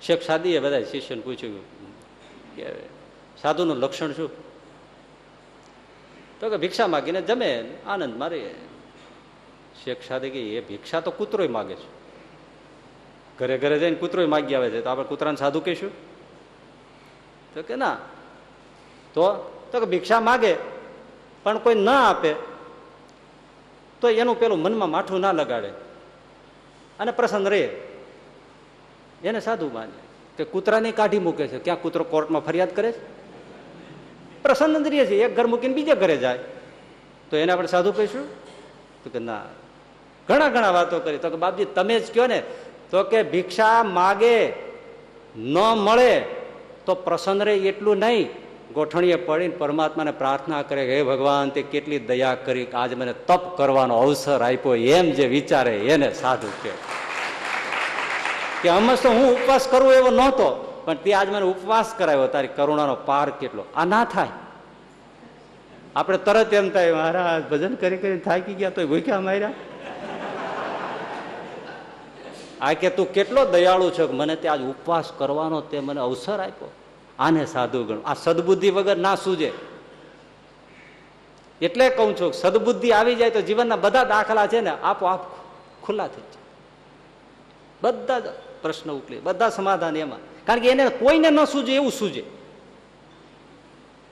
શેખ સાદીએ બધા શિષ્યને પૂછ્યું કે સાધુનું લક્ષણ શું? તો કે ભિક્ષા માગીને જમે, આનંદ મારે. શેખ સાદી કે એ ભિક્ષા તો કૂતરોય માગે છે. ઘરે ઘરે જઈને કૂતરોય માગી આવે છે, તો આપણે કૂતરાને સાધુ કહીશું? તો કે ના. તો કે ભિક્ષા માગે પણ કોઈ ના આપે તો એનું પેલું મનમાં માઠું ના લગાડે અને પ્રસન્ન રહે, એને સાધુ માને. કે કૂતરાને કાઢી મૂકે છે, ક્યાં કૂતરો કોર્ટમાં ફરિયાદ કરે છે? પ્રસન્ન જ રહે છે. એક ઘર મૂકીને બીજા ઘરે જાય તો એને આપણે સાધુ કહીશું? તો કે ના. ઘણા ઘણા વાતો કરી. તો કે બાપજી તમે જ કહો ને. તો કે ભિક્ષા માગે ન મળે તો પ્રસન્ન રહે એટલું નહીં, ગોઠણીએ પડીને પરમાત્માને પ્રાર્થના કરે, હે ભગવાન તે કેટલી દયા કરી, આજ મને તપ કરવાનો અવસર આપ્યો, એમ જે વિચારે એને સાધુ કે અમે તો હું ઉપવાસ કરું એવો નહોતો, પણ તે આજ મને ઉપવાસ કરાવ્યો, તારી કરુણાનો પાર કેટલો. આ ના થાય. આપણે તરત એમ થાય મહારાજ ભજન કરી કરીને થાકી ગયા તો ભૂખ્યા માર્યા. આ કે તું કેટલો દયાળુ છે, મને તે આજ ઉપવાસ કરવાનો તે મને અવસર આપ્યો. આને સાધુ ગણ. આ સદબુદ્ધિ વગર ના સૂજે. એટલે કહું છું, સદબુદ્ધિ આવી જાય તો જીવનના બધા દાખલા છે ને આપોઆપ ખુલ્લા થઈ જાય. બધા જ પ્રશ્ન ઉકેલે, બધા સમાધાન એમાં. કારણ કે એને કોઈને ન સૂજે એવું સૂજે,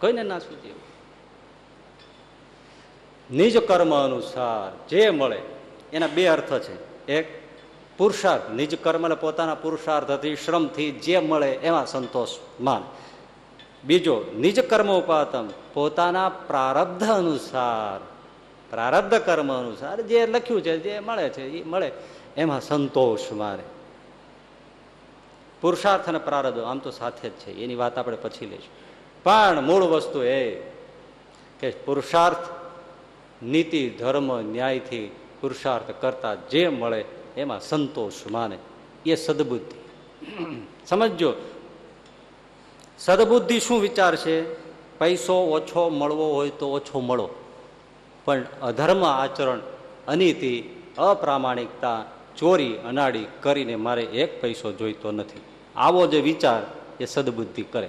કોઈને ના સૂજે એવું. નિજ કર્મ અનુસાર જે મળે એના બે અર્થ છે. એક પુરુષાર્થ, નિજ કર્મ એટલે પોતાના પુરુષાર્થથી શ્રમથી જે મળે એમાં સંતોષ માન. બીજો નિજ કર્મોપાતમ, પોતાના પ્રારબ્ધ અનુસાર, પ્રારબ્ધ કર્મ અનુસાર જે લખ્યું છે, જે મળે છે એ મળે એમાં સંતોષ માને. પુરુષાર્થ અને પ્રારબ્ધ આમ તો સાથે જ છે, એની વાત આપણે પછી લઈશું. પણ મૂળ વસ્તુ એ કે પુરુષાર્થ નીતિ ધર્મ ન્યાયથી પુરુષાર્થ કરતા જે મળે એમાં સંતોષ માને, એ સદબુદ્ધિ. સમજો, સદબુદ્ધિ શું વિચાર છે? પૈસો ઓછો મળવો હોય તો ઓછો મળો, પણ અધર્મ આચરણ, અનીતિ, અપ્રામાણિકતા ચોરી અનાડી કરીને મારે એક પૈસો જોઈતો નથી, આવો જે વિચાર એ સદબુદ્ધિ કરે.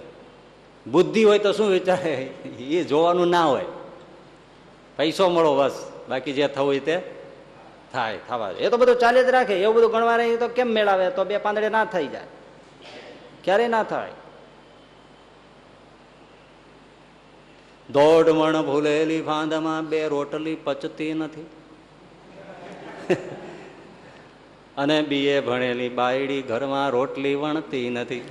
બુદ્ધિ હોય તો શું વિચારે એ જોવાનું ના હોય, પૈસો મળો બસ, બાકી જે થવું હોય તે થાય, થવા એ તો બધું ચાલે જ રાખે. એવું બધું ગણવા રહે તો કેમ મેળાવે, તો બે પાંદડે ના થઈ જાય, ક્યારેય ના થાય. દોઢ મણ ભૂલેલી ફાંદમાં બે રોટલી પચતી નથી, અને બીએ ભણેલી બાયડી ઘરમાં રોટલી વણતી નથી.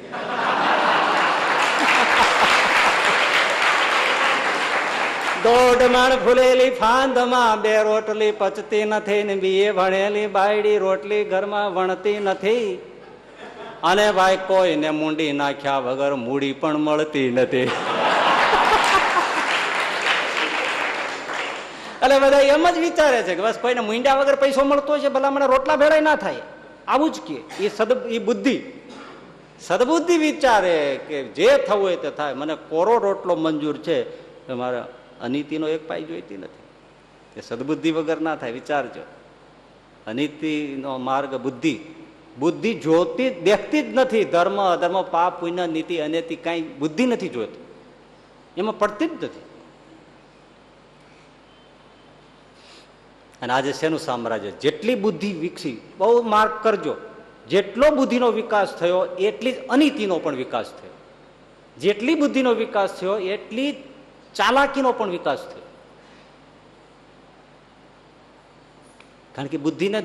દોઢ મણ ફૂલેલી ફાંદમાં બે રોટલી પચતી નથી, ને બીએ ભણેલી બાયડી રોટલી ઘરમાં વણતી નથી. અને ભાઈ કોઈને મૂંડી નાખ્યા વગર મૂડી પણ મળતી નથી. એટલે બધા એમ જ વિચારે છે કે બસ કોઈને મૂંડ્યા વગર પૈસો મળતો છે, ભલા મને રોટલા ભેળાય ના થાય, આવું જ કે એ બુદ્ધિ સદબુદ્ધિ વિચારે કે જે થવું હોય તે થાય, મને કોરો રોટલો મંજૂર છે, મારે અનીતિનો એક પાઈ જોઈતી નથી. એ સદબુદ્ધિ વગર ના થાય, વિચારજો. અનીતિનો માર્ગ બુદ્ધિ, બુદ્ધિ જોતી દેખતી જ નથી. ધર્મ અધર્મ પાપ પુણ્ય નીતિ અનીતિ કાંઈ બુદ્ધિ નથી જોતી, એમાં પડતી જ નથી. અને આજે શેનું સામ્રાજ્ય, જેટલી બુદ્ધિ વિકસી, બહુ માર્ક કરજો, જેટલો બુદ્ધિનો વિકાસ થયો એટલી જ અનીતિનો પણ વિકાસ થયો. જેટલી બુદ્ધિનો વિકાસ થયો એટલી ચાલાકીનો પણ વિકાસ થયો. કારણ કે બુદ્ધિને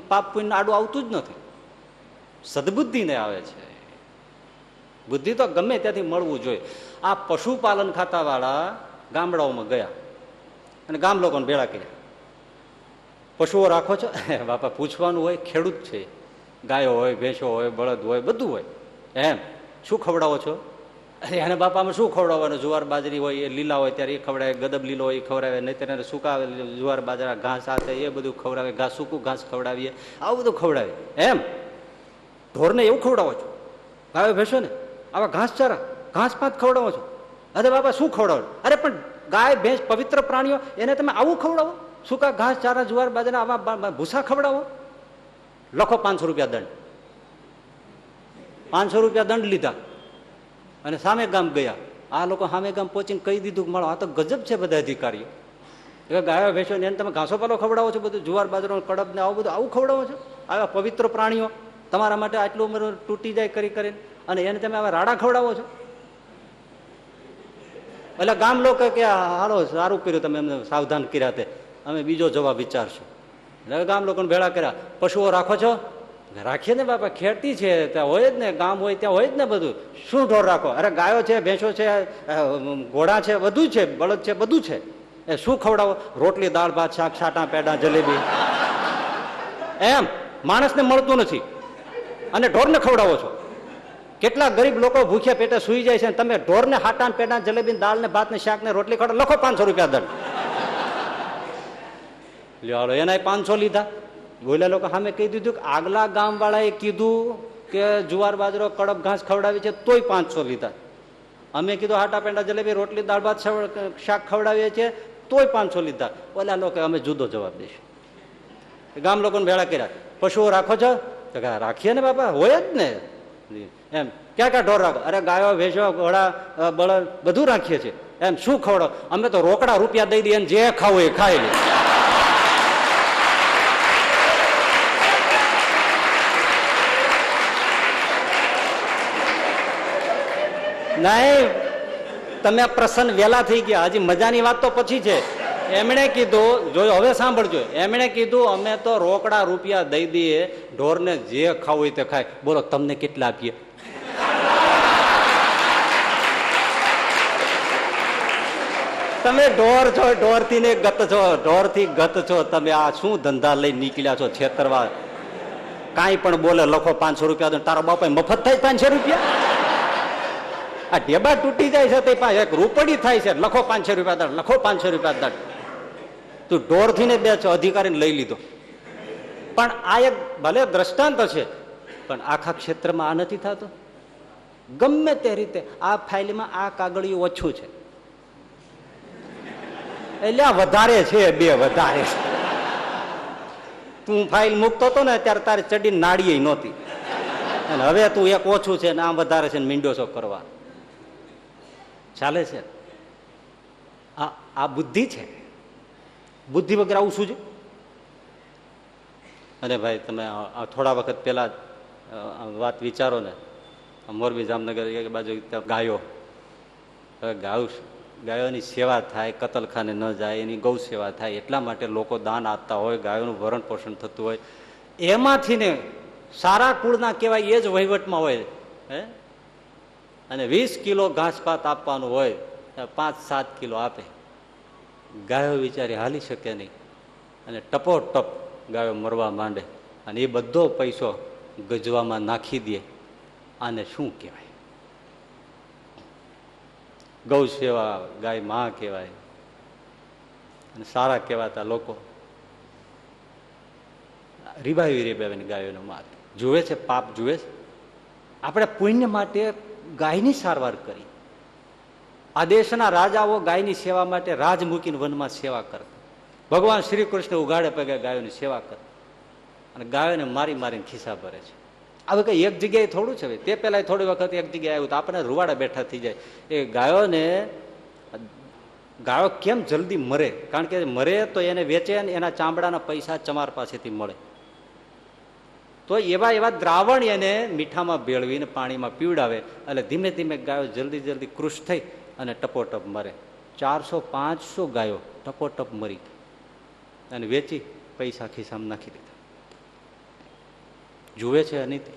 પાપ પુણ્ય આડું આવતું જ નથી, સદબુદ્ધિને આવે છે. બુદ્ધિ તો ગમે ત્યાંથી મળવું જોઈએ. આ પશુપાલન ખાતાવાળા ગામડાઓમાં ગયા અને ગામ લોકોને ભેળા કર્યા. પશુઓ રાખો છો? બાપા પૂછવાનું હોય, ખેડૂત છે, ગાયો હોય, ભેંસો હોય, બળદ હોય, બધું હોય. એમ શું ખવડાવો છો? અરે એને બાપામાં શું ખવડાવવાનું? જુવાર બાજરી હોય એ લીલા હોય ત્યારે એ ખવડાવે, ગદબ લીલો હોય એ ખવડાવે, નહીં ત્યારે સૂકા જુવાર બાજરા ઘાસ આપે એ બધું ખવડાવે, ઘાસ સૂકું ઘાસ ખવડાવીએ, આવું બધું ખવડાવે. એમ ઢોરને એવું ખવડાવો છો? ગાયો ભેંસો ને આવા ઘાસ ચારા ઘાસ પાંચ ખવડાવો છો? અરે બાપા શું ખવડાવો? અરે પણ ગાય ભેંસ પવિત્ર પ્રાણીઓ, એને તમે આવું ખવડાવો? સૂકા ઘાસ ચારા જુવાર બાજરા આવા ભૂસા ખવડાવો? લખો 500 રૂપિયા દંડ. 500 રૂપિયા દંડ લીધા અને સામે ગામ ગયા. આ લોકો સામે ગામ પહોંચીને કહી દીધું કે મળો આ તો ગજબ છે બધા અધિકારીઓ, ગાયો ભેંસો ને એને તમે ઘાસો પાલો ખવડાવો છો, બધું જુવાર બાજરો કડબ ને આવું બધું આવું ખવડાવો છો? આવા પવિત્ર પ્રાણીઓ તમારા માટે આટલું ઉંમર તૂટી જાય કરી કરીને, અને એને તમે આવા રાડા ખવડાવો છો? એટલે ગામ લોકો કે હાલો સારું કર્યું તમે એમને સાવધાન કર્યા, તે અમે બીજો જવાબ વિચારશું. એટલે ગામ લોકોને ભેળા કર્યા. પશુઓ રાખો છો? રાખીએ ને બાપા, ખેતી છે ત્યાં હોય જ ને, ગામ હોય ત્યાં હોય જ ને બધું. શું ઢોર રાખો? અરે ગાયો છે, ભેંસો છે, ઘોડા છે, બધું છે, બળદ છે, બધું છે. એ શું ખવડાવો? રોટલી દાળ ભાત શાક છાટા પેડા જલેબી. એમ માણસને મળતું નથી અને ઢોરને ખવડાવો છો. કેટલા ગરીબ લોકો ભૂખ્યા પેટે સુઈ જાય છે, તમે ઢોરને હાટા પેડા જલેબી દાળ ને ભાત ને શાક ને રોટલી ખવડાવો, લખો 500 રૂપિયા દંડ. લ્યો એના 500 લીધા. બોલ્યા લોકો સામે કહી દીધું કે આગલા ગામ વાળાએ કીધું કે જુવાર બાજરો કડબ ઘાસ ખવડાવી છે તોય 500 લીધા. અમે કીધું હાટા પેંડા જલેબી રોટલી દાળ ભાત શાક ખવડાવીએ છીએ તોય 500 લીધા. બોલ્યા લોકો અમે જુદો જવાબ દઈશું. ગામ લોકોને ભેળા કર્યા. પશુઓ રાખો છો? તો રાખીએ ને બાપા, હોય જ ને. એમ ક્યાં ક્યાં ઢોર રાખો? અરે ગાયો ભેંસો ઘોડા બળદ બધું રાખીએ છીએ. એમ શું ખવડાવો? અમે તો રોકડા રૂપિયા દઈ દઈએ, જે ખાવું એ ખાઈ લે. નહીં, તમે પ્રસન્ન વેલા થઈ ગયા. હજી મજાની વાત તો પછી છે. એમણે કીધું, જોયો હવે સાંભળજો, એમણે કીધું અમે તો રોકડા રૂપિયા દઈ દઈએ, ઢોરને જે ખાવું હોય તે ખાય. બોલો તમને કેટલા આપીએ? તમે ઢોર છો, ઢોર થી ને ગત છો, ઢોર થી ગત છો તમે. આ શું ધંધા લઈ નીકળ્યા છો છેતરવા? કાંઈ પણ બોલે લખો 500 રૂપિયા. તારા બાપા મફત થાય 500 રૂપિયા? આ ઢેબા તૂટી જાય છે તે એક રૂપડી થાય છે, લખો 500 રૂપિયા દંડ, લખો 500 રૂપિયા દંડ. તું ઢોર થી ને બે અધિકારીને લઈ લીધો. પણ આ એક ભલે દ્રષ્ટાંત છે, પણ આખા ક્ષેત્રમાં આ નથી થતું. ગમે તે રીતે આ ફાઇલમાં આ કાગળિયું ઓછું છે, એટલે આ વધારે છે, બે વધારે છે. તું ફાઇલ મૂકતો હતો ને ત્યારે તારે ચડી નાડીએ નહોતી, અને હવે તું એક ઓછું છે ને આમ વધારે છે ને મીંડો છો કરવા ચાલે છે. આ બુદ્ધિ છે. બુદ્ધિ વગર આવું શું છે? અને ભાઈ તમે થોડા વખત પહેલા વાત વિચારો ને, મોરબી જામનગર એક બાજુ ગાયો, હવે ગાયોની સેવા થાય, કતલખાને ન જાય, એની ગૌ સેવા થાય, એટલા માટે લોકો દાન આપતા હોય, ગાયોનું ભરણ પોષણ થતું હોય, એમાંથી ને સારા કુળના કહેવાય એ જ વહીવટમાં હોય હે, અને 20 કિલો ઘાસપાત આપવાનું હોય, 5-7 કિલો આપે. ગાયો વિચારી હાલી શકે નહીં, અને ટપોટપ ગાયો મરવા માંડે, અને એ બધો પૈસો ગજવામાં નાખી દે. આને શું કહેવાય? ગૌ સેવા, ગાય માં કહેવાય. અને સારા કહેવાતા લોકો રીબાવી ગાયોનો માર જુએ છે, પાપ જુએ છે. આપણે પુણ્ય માટે ગાયની સારવાર કરી. આ દેશના રાજાઓ ગાયની સેવા માટે રાજ મૂકીને વનમાં સેવા કરતા. ભગવાન શ્રી કૃષ્ણ ઉઘાડે પગે ગાયોની સેવા કરે, અને ગાયોને મારી મારીને ખિસ્સા ભરે છે. હવે કઈ એક જગ્યાએ થોડું છે. તે પેલા થોડી વખત એક જગ્યાએ આવ્યું તો આપણે રૂવાડા બેઠા થઈ જાય. એ ગાયો કેમ જલ્દી મરે? કારણ કે મરે તો એને વેચે ને એના ચામડાના પૈસા ચમાર પાસેથી મળે. તો એવા દ્રાવણ એને મીઠામાં ભેળવીને પાણીમાં પીવડાવે, એટલે ધીમે ધીમે ગાયો જલ્દી કૃશ થઈ અને ટપોટપ મરે. 400-500 ગાયો ટપોટપ મરી અને વેચી પૈસા ખિસ્સામાં નાખી દીધા. જુએ છે અનિતિ?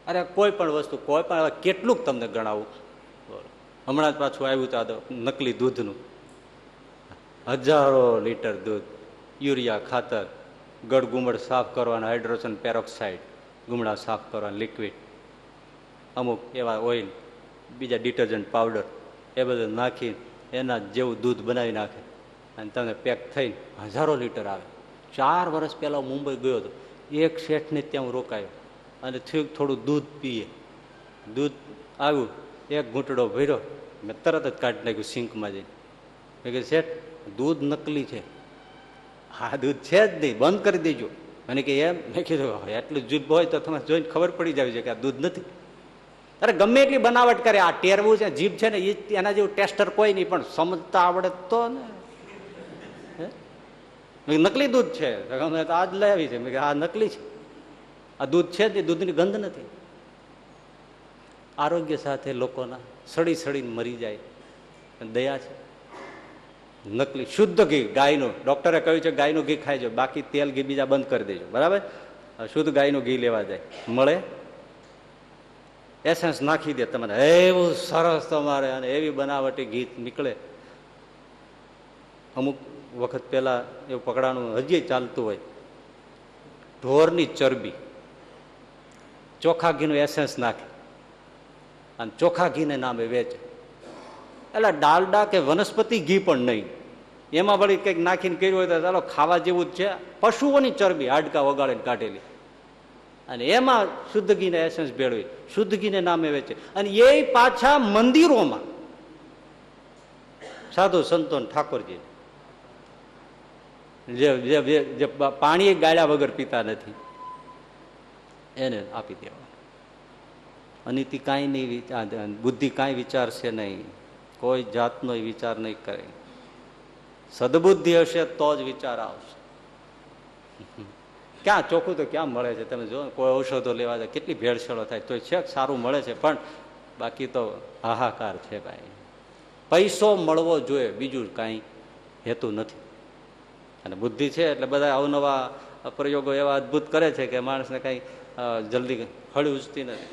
અરે કોઈ પણ વસ્તુ, કોઈ પણ કેટલુંક તમને ગણાવું. હમણાં જ પાછું આવ્યું હતું નકલી દૂધનું, 1000 લીટર દૂધ, યુરિયા ખાતર, ગળગુમડ સાફ કરવાના હાઇડ્રોજન પેરોક્સાઇડ, ગુમડા સાફ કરવાના લિક્વિડ, અમુક એવા ઓઇલ, બીજા ડિટર્જન્ટ પાવડર, એ બધું નાખી એના જેવું દૂધ બનાવી નાખે, અને તમને પેક થઈને 1000 લીટર આવે. 4 વર્ષ પહેલાં મુંબઈ ગયો હતો, એક શેઠને ત્યાં હું રોકાયો, અને થોડું દૂધ પીએ. દૂધ આવ્યું, એક ઘૂંટડો ભર્યો, મેં તરત જ કાઢી નાખ્યું સિંકમાં જઈને. મેં કીધું શેઠ, દૂધ નકલી છે. હા, દૂધ છે જ નહીં, બંધ કરી દેજો. અને કે એમ? મેં કીધું એટલું દૂધ હોય તો તમે જોઈને ખબર પડી જાય છે કે આ દૂધ નથી. અરે ગમે એટલી બનાવટ કરે, આ ટેરવું છે, જીભ છે ને, એના જેવું ટેસ્ટર કોઈ નહીં, પણ સમજતા આવડે તો ને. નકલી દૂધ છે, આજ લઈ આવી છે. મેં આ નકલી છે, આ દૂધ છે જ નહીં, દૂધની ગંધ નથી. આરોગ્ય સાથે લોકોના સડીને મરી જાય, દયા છે. નકલી શુદ્ધ ઘી ગાયનું, ડોક્ટરે કહ્યું છે ગાયનું ઘી ખાઈ જાવ, બાકી તેલ ઘી બીજા બંધ કરી દેજો, બરાબર? શુદ્ધ ગાયનું ઘી લેવા જાય, મળે, એસેન્સ નાખી દે તમારે, એવું સરસ તમારે, અને એવી બનાવટી ઘી નીકળે. અમુક વખત પહેલા એવું પકડાનું હજી ચાલતું હોય, ઢોરની ચરબી ચોખા ઘીનું એસેન્સ નાખે અને ચોખા ઘીને નામે વેચે. એટલે ડાલડા કે વનસ્પતિ ઘી પણ નહીં, એમાં વળી કંઈક નાખીને કર્યું હોય તો ચાલો ખાવા જેવું જ છે. પશુઓની ચરબી હાડકા વગાડીને કાઢેલી, અને એમાં શુદ્ધ ઘીને એસેન્સ ભેળવી, શુદ્ધ ઘીને નામે વેચે. અને એ પાછા મંદિરોમાં સાધુ સંતો ઠાકોરજી જે પાણી ગાળ્યા વગર પીતા નથી એને આપી દેવા. અનિતિ કાંઈ નહીં, બુદ્ધિ કાંઈ વિચારશે નહીં, કોઈ જાતનો વિચાર નહીં કરે. સદબુદ્ધિ હશે તો જ વિચાર આવશે. ક્યાં ચોખ્ખું તો ક્યાં મળે છે? તમે જો, કોઈ ઔષધો લેવા જાય કેટલી ભેળસેળો થાય, તો છે સારું મળે છે, પણ બાકી તો હાહાકાર છે ભાઈ. પૈસો મળવો જોઈએ, બીજું કાંઈ હેતુ નથી. અને બુદ્ધિ છે એટલે બધા અવનવા પ્રયોગો એવા અદભુત કરે છે કે માણસને કાંઈ જલ્દી હળી ઉચતી નથી.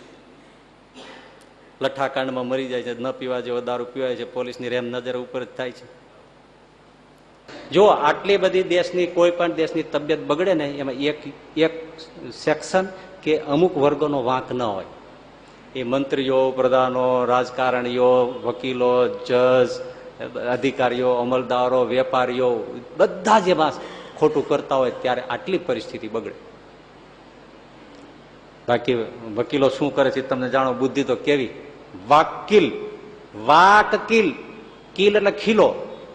લઠ્ઠાકાંડમાં મરી જાય છે, ન પીવા જેવો દારૂ પીવાય છે, પોલીસની રેમ નજર ઉપર જ થાય છે. જો આટલી બધી દેશની, કોઈ પણ દેશની તબિયત બગડે ને, એમાં એક સેક્શન કે અમુક વર્ગોનો વાંક ન હોય. એ મંત્રીઓ, પ્રધાનો, રાજકારણીઓ, વકીલો, જજ, અધિકારીઓ, અમલદારો, વેપારીઓ, બધા જ એમાં ખોટું કરતા હોય ત્યારે આટલી પરિસ્થિતિ બગડે. બાકી વકીલો શું કરે છે તમને જાણો? બુદ્ધિ તો કેવી! વાકીલ, વાકકીલ, કીલ એટલે ખીલો,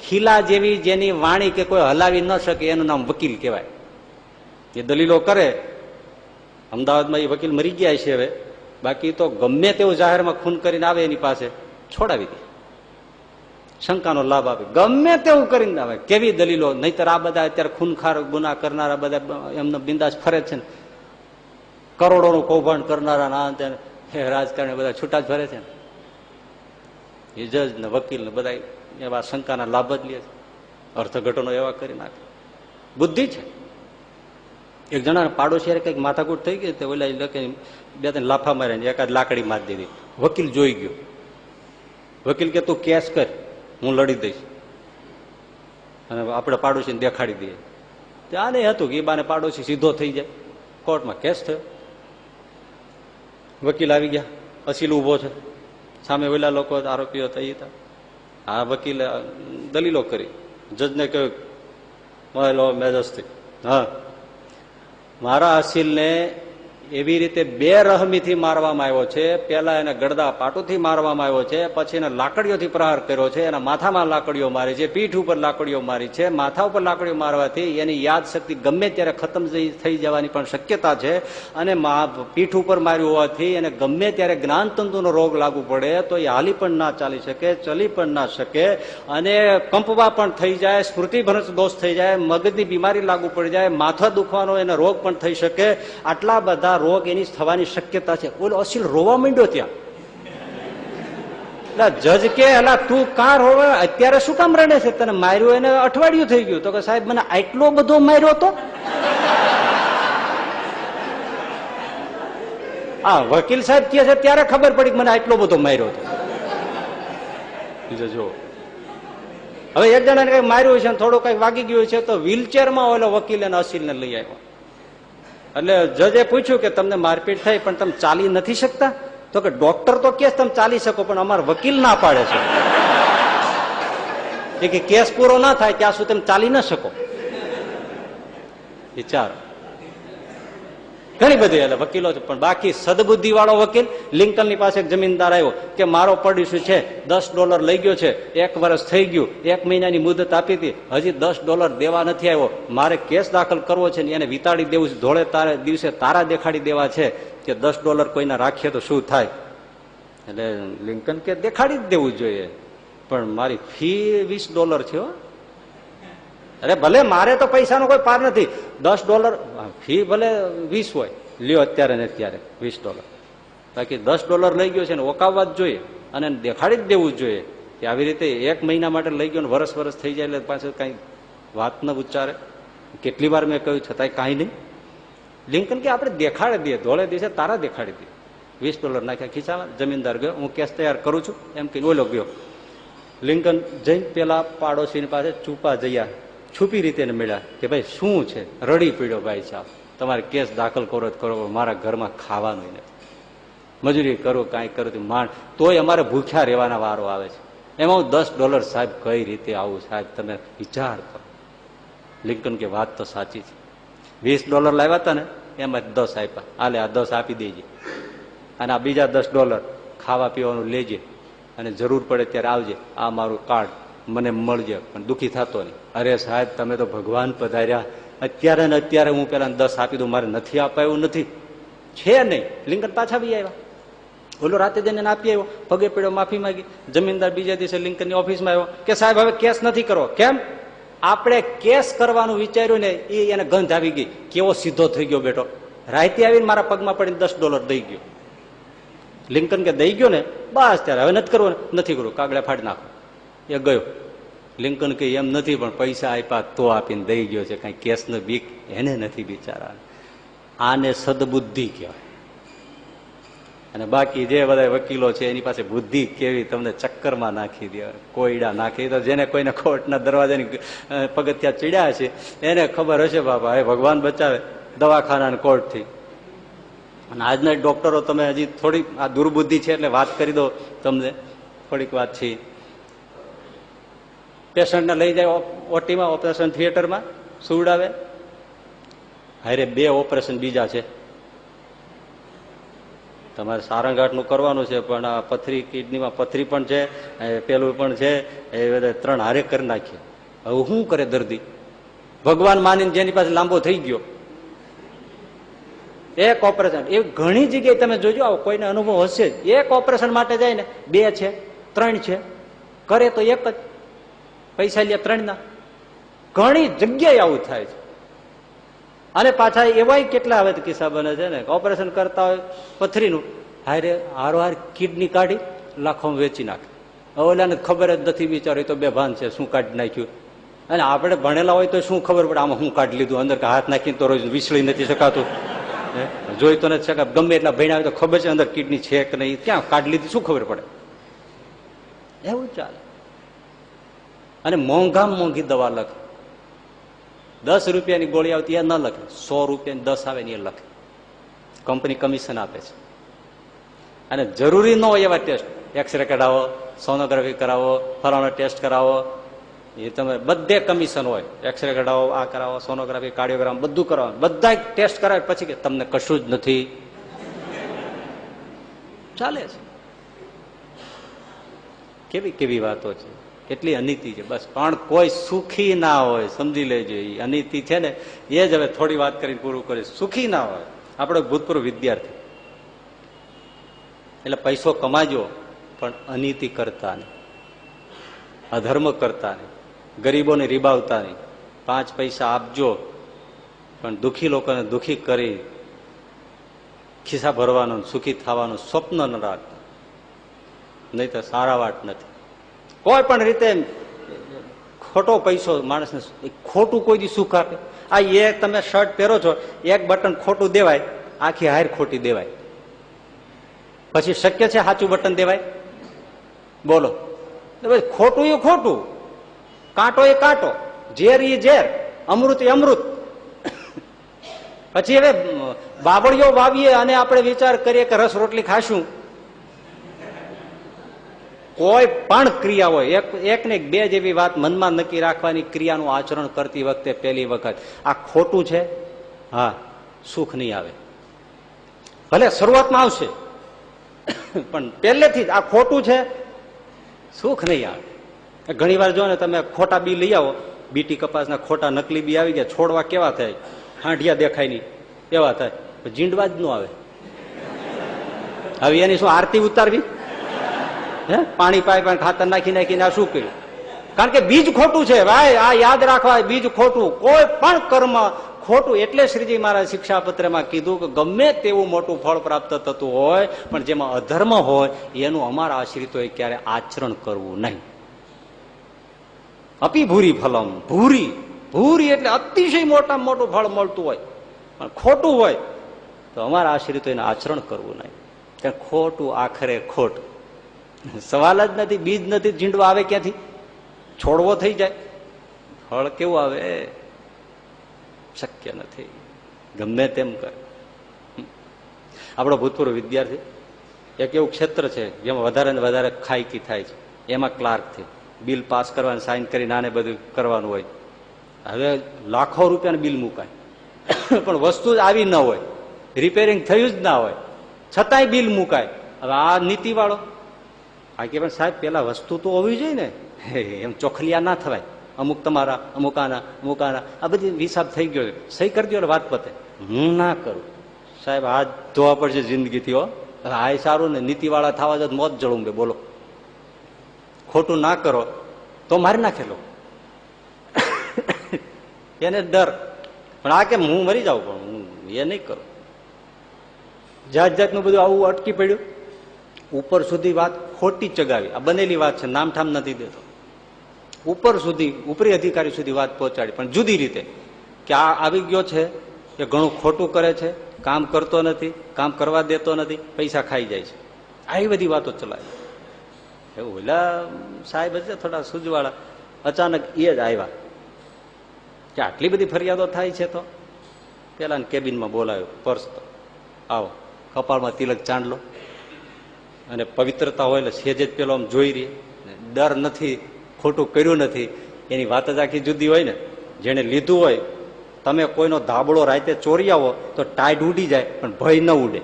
ખીલા જેવી જેની વાણી કે કોઈ હલાવી ન શકે એનું નામ વકીલ કહેવાય. એ દલીલો કરે. અમદાવાદમાં એ વકીલ મરી ગયા છે હવે, બાકી તો ગમે તેવું જાહેરમાં ખૂન કરીને આવે એની પાસે છોડાવી દે, શંકાનો લાભ આપે, ગમે તેવું કરીને આવે. કેવી દલીલો! નહીતર આ બધા અત્યારે ખૂનખાર ગુના કરનારા બધા એમને બિંદાસ ફરે છે ને, કરોડોનું કૌભાંડ કરનારા ના રાજકારણી બધા છૂટા જ ફરે છે ને. એ જજ ને વકીલ ને બધા એવા શંકાના લાભ જ લે છે, અર્થઘટનો એવા કરી નાખે. બુદ્ધિ છે. એક જણા પાડોશી કઈક માથાકૂટ થઈ ગઈ, ઓલા લખે બે ત્રણ લાફા મારે ને એકાદ લાકડી મારી દીધી. વકીલ જોઈ ગયો. વકીલ કે તું કેસ કર, હું લડી દઈશ અને આપણે પાડોશીને દેખાડી દઈએ. ત્યાં નહીં હતું કે એ બાને પાડોશી સીધો થઈ જાય. કોર્ટમાં કેસ થયો. વકીલ આવી ગયા, અસીલ ઉભો છે, સામે ઓલા લોકો આરોપીઓ હતા. આ વકીલે દલીલો કરી, જજને કહ્યું મેજસ્ટી, હા મારા અસીલને એવી રીતે બે રહમીથી મારવામાં આવ્યો છે. પેલા એને ગડદા પાટુથી મારવામાં આવ્યો છે, પછી એને લાકડીઓથી પ્રહાર કર્યો છે, એના માથામાં લાકડીઓ મારી છે, પીઠ ઉપર લાકડીઓ મારી છે. માથા ઉપર લાકડીઓ મારવાથી એની યાદ શક્તિ ગમે ત્યારે ખતમ થઈ જવાની પણ શક્યતા છે. અને પીઠ ઉપર માર્યું હોવાથી એને ગમે ત્યારે જ્ઞાનતંતુનો રોગ લાગુ પડે તો એ હાલી પણ ના ચાલી શકે, ચલી પણ ના શકે, અને કંપવા પણ થઈ જાય, સ્મૃતિભ્રંશ દોષ થઈ જાય, મગજની બીમારી લાગુ પડી જાય, માથા દુખવાનો એને રોગ પણ થઈ શકે. આટલા બધા રોગ એની થવાની શક્યતા છે. ઓલો અસીલ રોવા માંડ્યો ત્યાં. જજ કે એલા તું કાં રોવે, અત્યારે શું કામ રડે છે? તને માર્યું એને અઠવાડિયું થઈ ગયું. તો કે સાહેબ મને આટલો બધો માર્યો હતો. હા વકીલ સાહેબ કહે છે ત્યારે ખબર પડી મને આટલો બધો માર્યો હતો. જો હવે એક જણાને કઈ માર્યું છે, થોડું કઈ વાગી ગયું છે, તો વ્હીલચેરમાં ઓલો વકીલ એને અસીલને લઈ આવ્યો. એટલે જજે પૂછ્યું કે તમને મારપીટ થઈ પણ તમે ચાલી નથી શકતા? તો કે ડોક્ટર તો કે તમે ચાલી શકો, પણ અમારા વકીલ ના પાડે છે કે કેસ પૂરો ના થાય ત્યાં સુધી તમે ચાલી ના શકો. વિચારો, ઘણી બધી એટલે વકીલો છે. પણ બાકી સદબુદ્ધિ વાળો વકીલ, લિંકનની પાસે એક જમીનદાર આવ્યો કે મારો પડોશી છે $10 લઈ ગયો છે, 1 વર્ષ થઈ ગયું, 1 મહિનાની મુદત આપી હતી, હજી $10 દેવા નથી આવ્યો, મારે કેસ દાખલ કરવો છે ને એને વિતાડી દેવું છે, ધોળે તારે દિવસે તારા દેખાડી દેવા છે કે $10 કોઈના રાખીએ તો શું થાય? એટલે લિંકન કે દેખાડી જ દેવું જોઈએ, પણ મારી ફી $20 છે. અરે ભલે મારે તો પૈસાનો કોઈ પાર નથી, $10 ફી ભલે 20 હોય, લ્યો અત્યારે ને અત્યારે $20, બાકી $10 લઈ ગયો છે ને ઓકાવવા જ જોઈએ અને દેખાડી જ દેવું જ જોઈએ કે આવી રીતે 1 મહિના માટે લઈ ગયો ને વરસ થઈ જાય એટલે પાછું કઈ વાત ન ઉચ્ચારે. કેટલી વાર મેં કહ્યું છતાંય કાંઈ નહીં. લિંકન કે આપણે દેખાડી દઈએ, ધોળે દિવસે તારા દેખાડી દઈએ. $20 નાખ્યા ખીચામાં. જમીનદાર ગયો, હું કેસ તૈયાર કરું છું એમ કહીને ઓલો ગયો. લિંકન જઈને પેલા પાડોશીની પાસે છુપા જયા, છુપી રીતે મળ્યા કે ભાઈ શું છે? રડી પીડ્યો, ભાઈ સાહેબ તમારે કેસ દાખલ કરો જ કરો, મારા ઘરમાં ખાવાનું નથી, મજૂરી કરું કાંઈ કરું માંડ, તોય અમારે ભૂખ્યા રહેવાના વારો આવે છે, એમાં હું $10 સાહેબ કઈ રીતે આવું? સાહેબ તમે વિચાર કરો. લિંકન કે વાત તો સાચી છે, $20 લાવ્યા હતા ને એમાં 10 આપ્યા, આલે આ 10 આપી દેજે, અને આ બીજા $10 ખાવા પીવાનું લેજે, અને જરૂર પડે ત્યારે આવજે, આ મારું કાર્ડ મને મળજે, પણ દુઃખી થતો નહીં. અરે સાહેબ તમે તો ભગવાન પધાર્યા, અત્યારે ને અત્યારે હું પેલા 10 આપી દઉં, મારે નથી અપાયું નથી છે નહીં. લિંકન પાછા બી આવ્યા, ઓલો રાતે જઈને આપી આવ્યો, પગે પડ્યો, માફી માંગી. જમીનદાર બીજા દિવસે લિંકનની ઓફિસમાં આવ્યો કે સાહેબ હવે કેસ નથી કરવો. કેમ? આપણે કેસ કરવાનું વિચાર્યું ને એને ગંધ આવી ગઈ. કેવો સીધો થઈ ગયો બેટો, રાતે આવીને મારા પગમાં પડીને $10 દઈ ગયો. લિંકન કે દઈ ગયો ને બસ ત્યારે હવે નથી કરવું, નથી કરવું, કાગડા ફાડી નાખો. એ ગયો. લિંકન કે એમ નથી, પણ પૈસા આપ્યા તો આપીને દઈ ગયો છે, કઈ કેસ નો બીક એને નથી બિચારા. આને સદબુદ્ધિ કહેવાય. અને બાકી જે બધા વકીલો છે એની પાસે બુદ્ધિ કેવી તમને ચક્કરમાં નાખી દે, કોયડા નાખી. તો જેને કોઈને કોર્ટના દરવાજાની પગથિયા ચડ્યા છે એને ખબર હશે બાપા, એ ભગવાન બચાવે દવાખાના કોર્ટથી. અને આજના ડોક્ટરો, તમે હજી થોડી આ દુર્બુદ્ધિ છે એટલે વાત કરી દો તમને, થોડીક વાત છે. પેશન્ટને લઈ જાય ઓટીમાં, ઓપરેશન થિયેટરમાં સુવડાવે, હારે 2 ઓપરેશન બીજા છે, તમારે સારંગાંઠનું કરવાનું છે, પણ આ પથરી, કિડનીમાં પથરી પણ છે, પેલું પણ છે, એ બધા 3 હારે કરી નાખીએ. હવે શું કરે દર્દી? ભગવાન માનીને જેની પાસે લાંબો થઈ ગયો એક ઓપરેશન એ ઘણી જગ્યાએ તમે જોજો, આવો કોઈને અનુભવ હશે જ. એક ઓપરેશન માટે જાય ને 2 છે 3 છે, કરે તો એક જ, પૈસા લે 3 ના. ઘણી જગ્યાએ આવું થાય છે. અને પાછા એવાય કેટલા હવે કિસ્સા બને છે ને, ઓપરેશન કરતા હોય પથરીનું, હારે હારોહાર કિડની કાઢી લાખોમાં વેચી નાખે. ઓલાને ખબર જ નથી બિચારો, તો બેભાન છે શું કાઢી નાખ્યું. અને આપણે ભણેલા હોય તો શું ખબર પડે આમાં શું કાઢી લીધું, અંદર હાથ નાખીને તો રોજ વિસળી નથી શકાતું, જોઈ તો નથી શકાય. ગમે એટલા ભણ્યા હોય તો ખબર છે અંદર કિડની છે કે નહીં, ક્યાં કાઢી લીધી શું ખબર પડે. એવું ચાલે. અને મોંઘામાં મોંઘી દવા લખે. 10 રૂપિયાની ગોળી આવતી એ ન લખે, 100 રૂપિયાની 10 આવે ને એ લખે. કંપની કમિશન આપે છે. અને જરૂરી ન હોય એવા ટેસ્ટ, એક્સરે કઢાવો, સોનોગ્રાફી કરાવો, ફલાણો ટેસ્ટ કરાવો, એ તમે બધે કમિશન હોય. એક્સરે કઢાવો, આ કરાવો, સોનોગ્રાફી, કાર્ડિયોગ્રામ બધું કરાવો. બધા ટેસ્ટ કરાવે પછી કે તમને કશું જ નથી. ચાલે છે. કેવી કેવી વાતો છે, કેટલી અનીતિ છે. બસ પણ કોઈ સુખી ના હોય, સમજી લેજો. એ અનીતિ છે ને એ જ હવે થોડી વાત કરીને પૂરું કરીશ. સુખી ના હોય. આપણો ભૂતપૂર્વ વિદ્યાર્થી, એટલે પૈસો કમાજો પણ અનીતિ કરતા નહીં, અધર્મ કરતા નહીં, ગરીબોને રીબાવતા નહીં. 5 પૈસા આપજો પણ દુઃખી લોકોને દુઃખી કરી ખિસ્સા ભરવાનું, સુખી થવાનું સ્વપ્ન ન રાખતા, નહીં તો સારા વાત નથી. કોઈ પણ રીતે ખોટો પૈસો માણસને ખોટું કોઈ દી સુખ આપે. આ એક તમે શર્ટ પહેરો છો, એક બટન ખોટું દેવાય, આખી હાર ખોટી દેવાય. પછી શક્ય છે સાચું બટન દેવાય? બોલો. ખોટું એ ખોટું, કાંટો એ કાંટો, ઝેર એ ઝેર, અમૃત એ અમૃત. પછી હવે બાબળીઓ વાવીએ અને આપણે વિચાર કરીએ કે રસ રોટલી ખાશું. કોઈ પણ ક્રિયા હોય, એક ને 2 જેવી વાત મનમાં નક્કી રાખવાની. ક્રિયાનું આચરણ કરતી વખતે પહેલી વખત આ ખોટું છે, હા, સુખ નહીં આવે. ભલે શરૂઆતમાં આવશે પણ પહેલેથી જ આ ખોટું છે, સુખ નહીં આવે. ઘણી વાર જો ને તમે ખોટા બી લઈ આવો, બીટી કપાસના ખોટા નકલી બી આવી ગયા, છોડવા કેવા થાય, હાંઢિયા દેખાય નહીં એવા થાય, જીંડવા જ ન આવે. હવે એની શું આરતી ઉતારવી? હે, પાણી પાઈ ખાતર નાખી નાખીને આ શું કર્યું? કારણ કે બીજ ખોટું છે ભાઈ. આ યાદ રાખવા, બીજ ખોટું. કોઈ પણ કર્મ ખોટું. એટલે શ્રીજી મહારાજ શિક્ષાપત્રમાં કીધું કે ગમે તેવું મોટું ફળ પ્રાપ્ત થતું હોય પણ જેમાં અધર્મ હોય એનું અમારા આશ્રિતોએ ક્યારે આચરણ કરવું નહીં. અપી ભૂરી ફલમ, ભૂરી ભૂરી એટલે અતિશય મોટામાં મોટું ફળ મળતું હોય પણ ખોટું હોય તો અમારા આશ્રિતોએ આચરણ કરવું નહીં. કારણ ખોટું આખરે ખોટ. સવાલ જ નથી. બીજ નથી, જીંડવા આવે ક્યાંથી? છોડવો થઈ જાય, ફળ કેવું આવે? શક્ય નથી. ગમે તેમ કરે. આપણો ભૂતપૂર્વ વિદ્યાર્થી, એક એવું ક્ષેત્ર છે જેમાં વધારે ને વધારે ખાયકી થાય છે, એમાં ક્લાર્ક થી બિલ પાસ કરવાનું, સાઇન કરી નાને બધું કરવાનું હોય. હવે લાખો રૂપિયાનું બિલ મુકાય પણ વસ્તુ જ આવી ન હોય, રિપેરિંગ થયું જ ના હોય, છતાંય બિલ મુકાય. હવે આ નીતિ વાળો આ કે સાહેબ પેલા વસ્તુ તો હોવી જોઈએ ને, એમ ચોખલિયા ના થવાય. અમુક તમારા, અમુક આના, અમુક આના, આ બધી હિસાબ થઈ ગયો, સહી કરી દો વાત પતે. હું ના કરું સાહેબ, હાથ ધોવા પડશે જિંદગીથી. હો, આ સારું ને, નીતિવાળા થવા જ મોત જળું બે. બોલો, ખોટું ના કરો તો મારી નાખેલો એને ડર. પણ આ કેમ હું મરી જાઉં, પણ હું એ નહીં કરું. જાત જાતનું બધું આવું અટકી પડ્યું. ઉપર સુધી વાત ખોટી ચગાવી. આ બનેલી વાત છે, નામઠામ નથી દેતો. ઉપર સુધી, ઉપરી અધિકારી સુધી વાત પહોંચાડી, પણ જુદી રીતે કે આ આવી ગયો છે એ ઘણું ખોટું કરે છે, કામ કરતો નથી, કામ કરવા દેતો નથી, પૈસા ખાઈ જાય છે. આવી બધી વાતો ચલાવી. એવું ઓલા સાહેબ છે થોડા સૂજવાળા, અચાનક એ જ આવ્યા કે આટલી બધી ફરિયાદો થાય છે. તો પેલા કેબિનમાં બોલાવ્યો, પર્સ તો આવો, કપાળમાં તિલક ચાંદલો અને પવિત્રતા હોય એટલે સેજ જ પેલો આમ જોઈ રહી, ડર નથી, ખોટું કર્યું નથી. એની વાત જ આખી જુદી હોય ને. જેને લીધું હોય, તમે કોઈનો ધાબળો રાતે ચોરી આવો તો ટાઈટ ઉડી જાય પણ ભય ન ઉડે.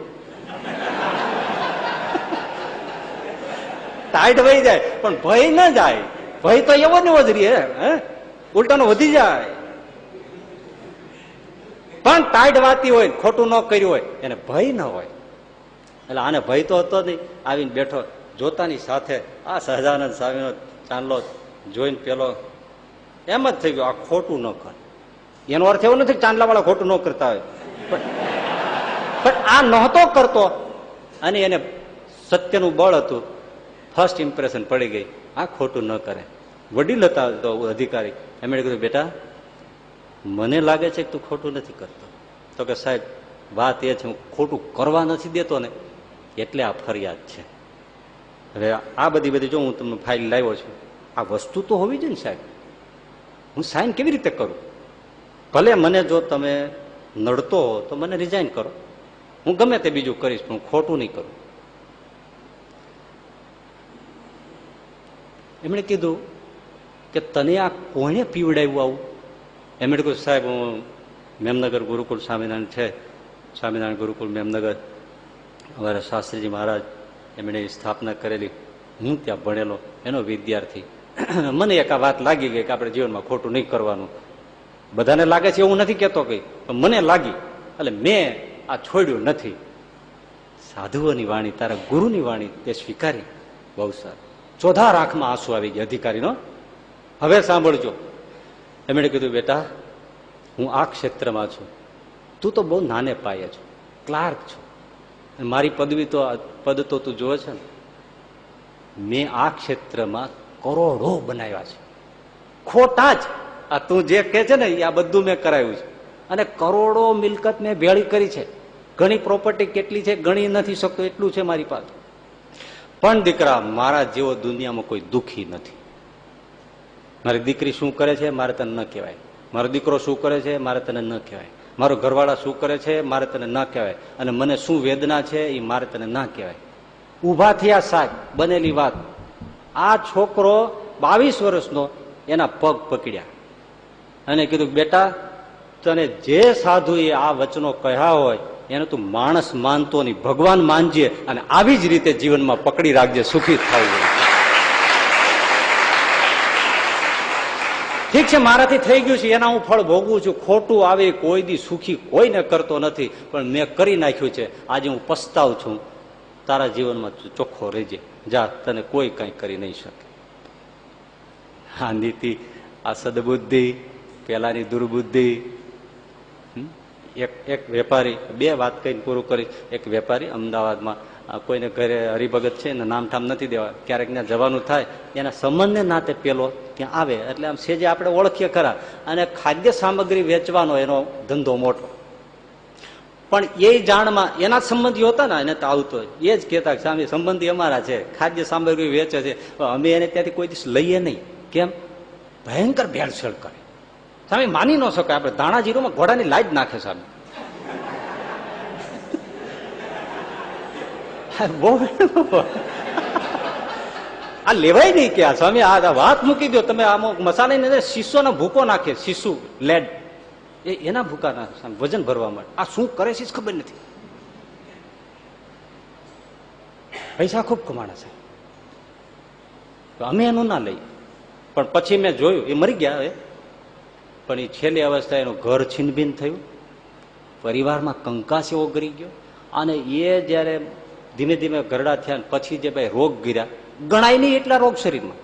ટાઈટ વહી જાય પણ ભય ન જાય. ભય તો એવો ને એવો જ રહે, હે, ઉલટાનો વધી જાય. પણ ટાઈડ વાતી હોય, ખોટું ન કર્યું હોય, એને ભય ન હોય. એટલે આને ભય તો હતો નહીં. આવીને બેઠો, જોતાની સાથે આ સહજાનંદ સ્વામીનો ચાંદલો જોઈને પેલો એમ જ થઈ ગયો, આ ખોટું ન કર. એનો અર્થ એવો નથી ચાંદલા વાળા ખોટું ન કરતા હોય, પણ આ નહોતો કરતો અને એને સત્યનું બળ હતું. ફર્સ્ટ ઇમ્પ્રેશન પડી ગઈ, આ ખોટું ન કરે. વડીલ હતા તો અધિકારી, એમણે કીધું બેટા મને લાગે છે કે તું ખોટું નથી કરતો. તો કે સાહેબ વાત એ છે હું ખોટું કરવા નથી દેતો ને એટલે આ ફરિયાદ છે. હવે આ બધી જો હું તમને ફાઇલ લાવ્યો છું, આ વસ્તુ તો હોવી જોઈએ ને સાહેબ, હું સાઇન કેવી રીતે કરું? ભલે મને જો તમે નડતો હો તો મને રિઝાઇન કરો, હું ગમે તે બીજું કરીશ પણ હું ખોટું નહીં કરું. એમણે કીધું કે તને આ કોણે પીવડાવ્યું આવું? એમણે કહ્યું સાહેબ હું મેમનગર ગુરુકુળ સ્વામિનારાયણ છે, સ્વામિનારાયણ ગુરુકુળ મેમનગર, અમારા શાસ્ત્રીજી મહારાજ એમણે સ્થાપના કરેલી, હું ત્યાં ભણેલો એનો વિદ્યાર્થી. મને એક આ વાત લાગી ગઈ કે આપણે જીવનમાં ખોટું નહીં કરવાનું. બધાને લાગે છે એવું નથી કહેતો કઈ, પણ મને લાગી એટલે મેં આ છોડ્યું નથી. સાધુઓની વાણી, તારા ગુરુની વાણી તે સ્વીકારી. બહુ સારું. ચોથા આંખમાં આંસુ આવી ગયા અધિકારીનો. હવે સાંભળજો, એમણે કીધું બેટા હું આ ક્ષેત્રમાં છું, તું તો બહુ નાને પાયે છો, ક્લાર્ક છો, મારી પદવી તો પદ તો તું જોવે છે ને. મેં આ ક્ષેત્રમાં કરોડો બનાવ્યા છે, ખોટા જ. આ તું જે કહે છે ને એ આ બધું મેં કરાવ્યું છે, અને કરોડો મિલકત મેં ભેળી કરી છે. ઘણી પ્રોપર્ટી કેટલી છે ગણી નથી શકતો એટલું છે મારી પાસે. પણ દીકરા મારા જેવો દુનિયામાં કોઈ દુઃખી નથી. મારી દીકરી શું કરે છે મારે તને ન કહેવાય, મારો દીકરો શું કરે છે મારે તને ન કહેવાય, મારો ઘરવાળા શું કરે છે મારે તને ન કહેવાય, અને મને શું વેદના છે એ મારે તને ના કહેવાય. ઊભા થયા સાહેબ, બનેલી વાત. આ છોકરો 22 વર્ષનો એના પગ પકડ્યા અને કીધું બેટા તને જે સાધુએ આ વચનો કહ્યા હોય એને તું માણસ માનતો નહીં, ભગવાન માનજે, અને આવી જ રીતે જીવનમાં પકડી રાખજે, સુખી થવું. ઠીક છે મારાથી થઈ ગયું છે, એના હું ફળ ભોગવું છું. ખોટું આવે કોઈ દી સુખી કોઈને કરતો નથી, પણ મેં કરી નાખ્યું છે. આજે હું પસ્તાવ છું. તારા જીવનમાં ચોખ્ખો રહેજે, જા, તને કોઈ કઈ કરી નહીં શકે. આ નીતિ, આ સદબુદ્ધિ, પેલાની દુર્બુદ્ધિ. એક વેપારી, બે વાત કહીને પૂરું કરી. એક વેપારી અમદાવાદમાં કોઈને ઘરે હરિભગત છે ને નામ ઠામ નથી દેવા, ક્યારેક ત્યાં જવાનું થાય, એના સંબંધને નાતે પેલો ત્યાં આવે એટલે આમ સેજે આપણે ઓળખીએ ખરા. અને ખાદ્ય સામગ્રી વેચવાનો એનો ધંધો મોટો. પણ એ જાણમાં એના સંબંધીઓ હતા ને એને તો આવતો એ જ કહેતા કે સ્વામી સંબંધી અમારા છે, ખાદ્ય સામગ્રી વેચે છે, અમે એને ત્યાંથી કોઈ દિવસ લઈએ નહીં. કેમ? ભયંકર ભેળસેળ કરે. સ્વામી માની ન શકાય, આપણે ધાણા જીરુમાં ઘોડાની લાજ નાખે સ્વામી. આ લેવાય નહીં કે સ્વામી આ વાત મૂકી દો તમે. આમ મસાલા શીશોનો ભૂકો નાખે, શીશુ લેડ એના ભૂકા નાખે વજન ભરવા માટે. આ શું કરે છે ખબર નથી. પૈસા ખૂબ કમાણા છે, અમે એનું ના લઈએ. પણ પછી મેં જોયું એ મરી ગયા હવે, પણ એ છેલ્લી અવસ્થા એનું ઘર છીનભીન થયું, પરિવારમાં કંકાસ એવો ગરી ગયો. અને એ જયારે ધીમે ધીમે ઘરડા થયા પછી જે ભાઈ રોગ ગીર્યા, ગણાય નહીં એટલા રોગ શરીરમાં.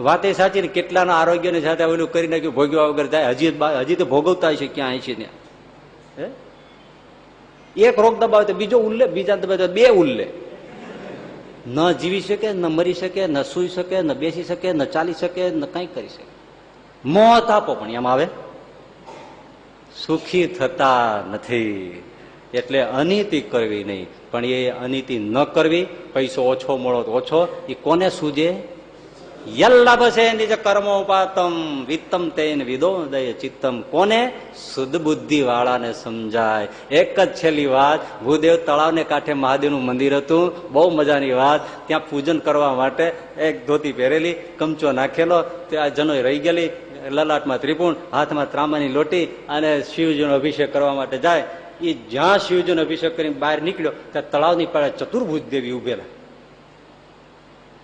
વાત એ સાચી ને, કેટલાના આરોગ્યની સાથે ઓલું કરી નાખ્યું, ભોગવ્યા વગર જાય. હજી તો ભોગવતા છે ક્યાં છે ત્યાં. એક રોગ દબાવે તો બીજો ઉલ્લે, બીજા દબાવે બે ઉલ્લે. ન જીવી શકે, ન મરી શકે, ન સૂઈ શકે, ન બેસી શકે, ન ચાલી શકે, ન કઈ કરી શકે. મોત આપો પણ એમ આવે, સુખી થતા નથી. એટલે અનીતિ કરવી નહીં, પણ એ અનીતિ ન કરવી. પૈસો ઓછો મળો તો ઓછો, એ કોને સૂજે? યલ્લભસે નિજ કર્મોપાતમ વિત્તમ તેન વિદોદય ચિત્તમ. કોને? શુદ્ધ બુદ્ધિ વાળાને સમજાય. એક જ છેલ્લી વાત, ભૂદેવ તળાવને કાંઠે મહાદેવનું મંદિર હતું, બહુ મજાની વાત. ત્યાં પૂજન કરવા માટે એક ધોતી પહેરેલી, કમચો નાખેલો, ત્યાં જનોઈ રહી ગયેલી, લલાટમાં ત્રિપુણ, હાથમાં ત્રાંબાની લોટી, અને શિવજીનો અભિષેક કરવા માટે જાય. એ જ્યાં શિવજીનો અભિષેક કરીને બહાર નીકળ્યો ત્યાં તળાવની પાસે ચતુર્ભુજ દેવી ઉભેલા.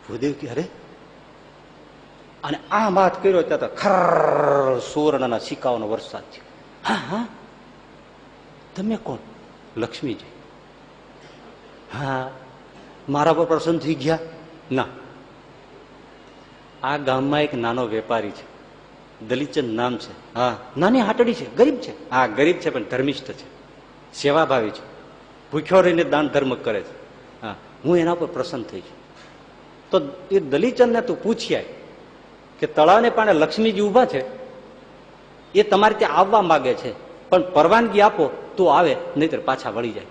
ભૂદેવ કે અરે, અને આ વાત કર્યો ત્યાં તો ખર સુવર્ણના સિક્કાઓનો વરસાદ છે. હા હા, તમે કોણ? લક્ષ્મીજી. હા, મારા પર પ્રસન્ન થઈ ગયા? ના, આ ગામમાં એક નાનો વેપારી છે, દલીચંદ નામ છે. હા, નાની હાટડી છે, ગરીબ છે. હા, ગરીબ છે પણ ધર્મિષ્ઠ છે, સેવાભાવી છે, ભૂખ્યો રહીને દાન ધર્મ કરે છે. હા, હું એના પર પ્રસન્ન થઈ છું. તો એ દલીચંદને તું પૂછ્યા કે તળાવને પાણે લક્ષ્મીજી ઉભા છે, એ તમારે ત્યાં આવવા માંગે છે, પણ પરવાનગી આપો તો આવે, નહીતર પાછા વળી જાય.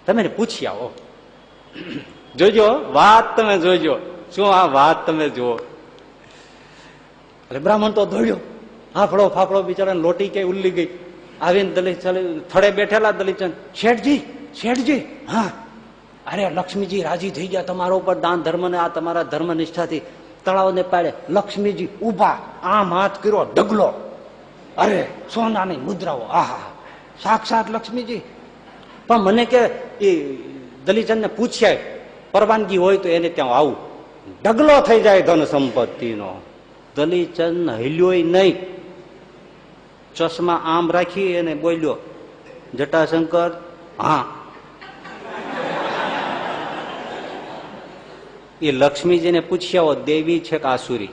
તમે એને પૂછી આવો. જોજો વાત, તમે જોજો શું આ વાત તમે જુઓ. એટલે બ્રાહ્મણ તો દોડ્યો, હાફળો ફાફળો બિચારાને લોટી કે ઉલ્લી ગઈ. આવીને દલિત થડે બેઠેલા દલિતચંદ, શેઠજી શેઠજી, હા, અરે લક્ષ્મીજી રાજી થઈ ગયા તમારા ઉપર દાન ધર્મ ને આ તમારા ધર્મ નિષ્ઠાથી. તળાવને પાડે લક્ષ્મીજી ઉભા, આમ હાથ કર્યો, ઢગલો, અરે સોનાની મુદ્રાઓ, આહા, સાક્ષાત લક્ષ્મીજી. પણ મને કે એ દલીચંદ ને પૂછ્યા પરવાનગી હોય તો એને ત્યાં આવું. ઢગલો થઈ જાય ધન સંપત્તિનો. દલીચંદ હિલ્યોય નહીં, ચશ્મા આમ રાખી અને બોલ્યો, જટાશંકર, હા. એ લક્ષ્મીજીને પૂછ્યા દેવી છે કે આસુરી?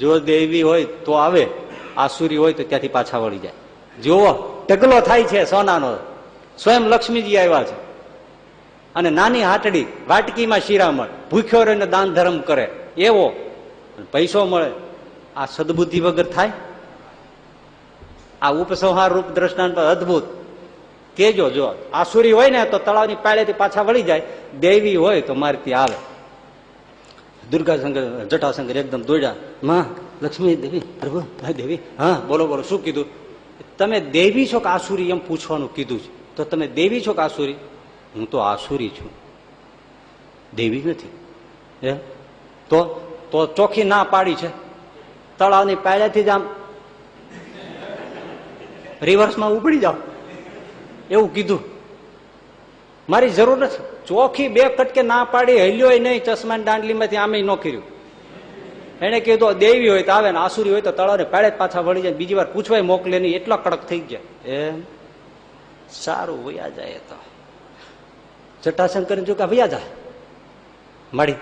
જો દેવી હોય તો આવે, આસુરી હોય તો ત્યાંથી પાછા વળી જાય. જુઓ ઢગલો થાય છે સોનાનો, સ્વયં લક્ષ્મીજી આવ્યા છે. અને નાની હાટડી વાટકીમાં શિરામણ, ભૂખ્યો રહીને દાન ધર્મ કરે એવો પૈસો મળે. આ સદબુદ્ધિ વગર થાય? આ ઉપસંહાર રૂપ દ્રષ્ટાંત અદભુત. કેજો જો આસુરી હોય ને તો તળાવની પાળેથી પાછા વળી જાય, દેવી હોય તો મારી ત્યાં આવે. દુર્ગાશંકર જટાશંકર એકદમ દોડ્યા, માં લક્ષ્મી દેવી, પ્રભુ દેવી. હા, બોલો બોલો, શું કીધું? તમે દેવી છો કે આસુરી એમ પૂછવાનું કીધું છે. તો તમે દેવી છો કે આસુરી? હું તો આસુરી છું, દેવી નથી. એ તો ચોખ્ખી ના પાડી છે. તળાવની પાળેથી જ આમ રિવર્સમાં ઉપડી જાઓ એવું કીધું. મારી જરૂર નથી. ચોખ્ખી બે કટકે ના પાડી, હલ્યો નહીં, ચશ્માની દાંડલીમાંથી આમે ન કર્યું. એને કીધું દેવી હોય તો આવે ને આસુરી હોય તો તળાવને પાળે પાછા વળી જાય, બીજી વાર પૂછવાય મોકલે નહીં, એટલા કડક થઈ ગયા. એમ સારું, વયા જાય. તો જટાશંકર જો કે વયા જાય. માડી,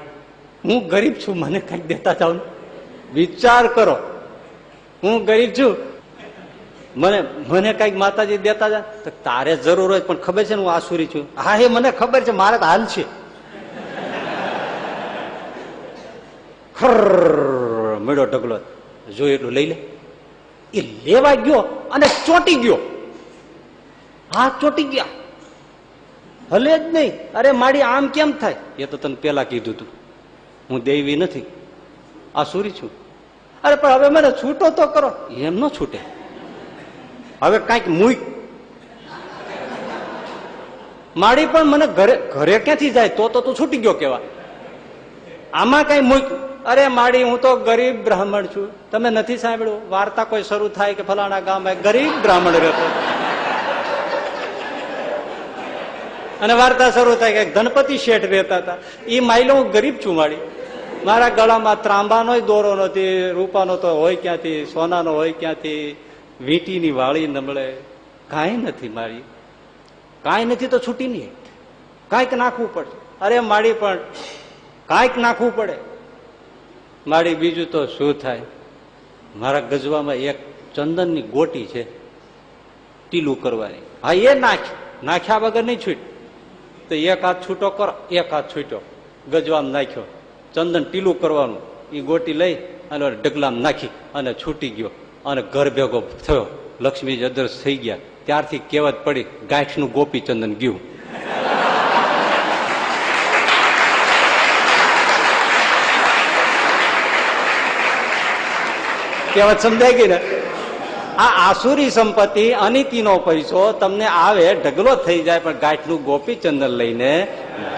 હું ગરીબ છું, મને કઈક દેતા જાવ ને. વિચાર કરો, હું ગરીબ છું, મને કઈક માતાજી દેતા જાય તો તારે જરૂર હોય, પણ ખબર છે ને હું આસુરી છું. હા, એ મને ખબર છે, મારે તો હાલ છે. મેળો ઢગલો, જો એટલું લઈ લે. એ લેવા ગયો અને ચોટી ગયો. હા, ચોટી ગયા, હલે જ નહીં. અરે માડી, આમ કેમ થાય? એ તો તને પેલા કીધું તું, હું દેવી નથી, આસુરી છું. અરે પણ હવે મને છૂટો તો કરો. એમ ન છૂટે, હવે કઈક મૂક. માડી પણ મને ઘરે ક્યાંથી જાય? તો તું છૂટી ગયો કેવા? આમાં કઈ મૂક. અરે માડી, હું તો ગરીબ બ્રાહ્મણ છું. તમે નથી સાંભળ્યું વાર્તા કોઈ શરૂ થાય કે ફલાણા ગામમાં ગરીબ બ્રાહ્મણ રહેતો, અને વાર્તા શરૂ થાય કે ધનપતિ શેઠ રહેતા હતા. એ માયલો હું ગરીબ છું માડી. મારા ગળામાં ત્રાંબાનો દોરો નથી, રૂપાનો તો હોય ક્યાંથી, સોનાનો હોય ક્યાંથી, વીંટીની વાળી નમળે, કાંઈ નથી મારી. કાંઈ નથી તો છૂટી નહીં, કાંઈક નાખવું પડે. અરે માડી, પણ કાંઈક નાખવું પડે. માડી, બીજું તો શું થાય? મારા ગજવામાં એક ચંદનની ગોટી છે, ટીલું કરવાની. હા, એ નાખ્યા વગર નહીં છૂટ. તો એક હાથ છૂટો કરો, એક હાથ છૂટ્યો, ગજવામાં નાખ્યો, ચંદન ટીલું કરવાનું. એ ગોટી લઈ અને ડગલામાં નાખી અને છૂટી ગયો અને ઘર ભેગો થયો. લક્ષ્મીજી અદૃશ્ય થઈ ગયા. ત્યારથી કહેવત પડી, ગાંઠનું ગોપી ચંદન ગયું. કહેવત સમજાય ગઈ ને? આ આસુરી સંપત્તિ, અનિતિનો પૈસો તમને આવે, ઢગલો થઈ જાય, પણ ગાંઠનું ગોપી ચંદન લઈને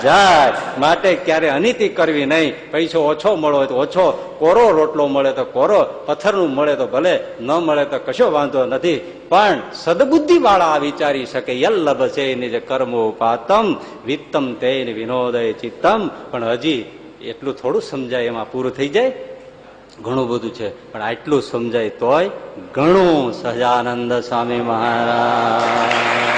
જાય. માટે ક્યારે અનિતિ કરવી નહીં. પૈસો ઓછો મળે તો ઓછો, કોરો રોટલો મળે તો કોરો, પથ્થરનું મળે તો ભલે, ન મળે તો કશો વાંધો નથી. પણ સદબુદ્ધિ વાળા વિચારી શકે, યલ્લભ છે નિજ કર્મોપાતમ વિત્તમ તેન વિનોદય ચિત્તમ. પણ હજી એટલું થોડું સમજાય, એમાં પૂરું થઈ જાય. ઘણું બધું છે, પણ આટલું સમજાય તોય ઘણું. સહજાનંદ સ્વામી મહારાજ.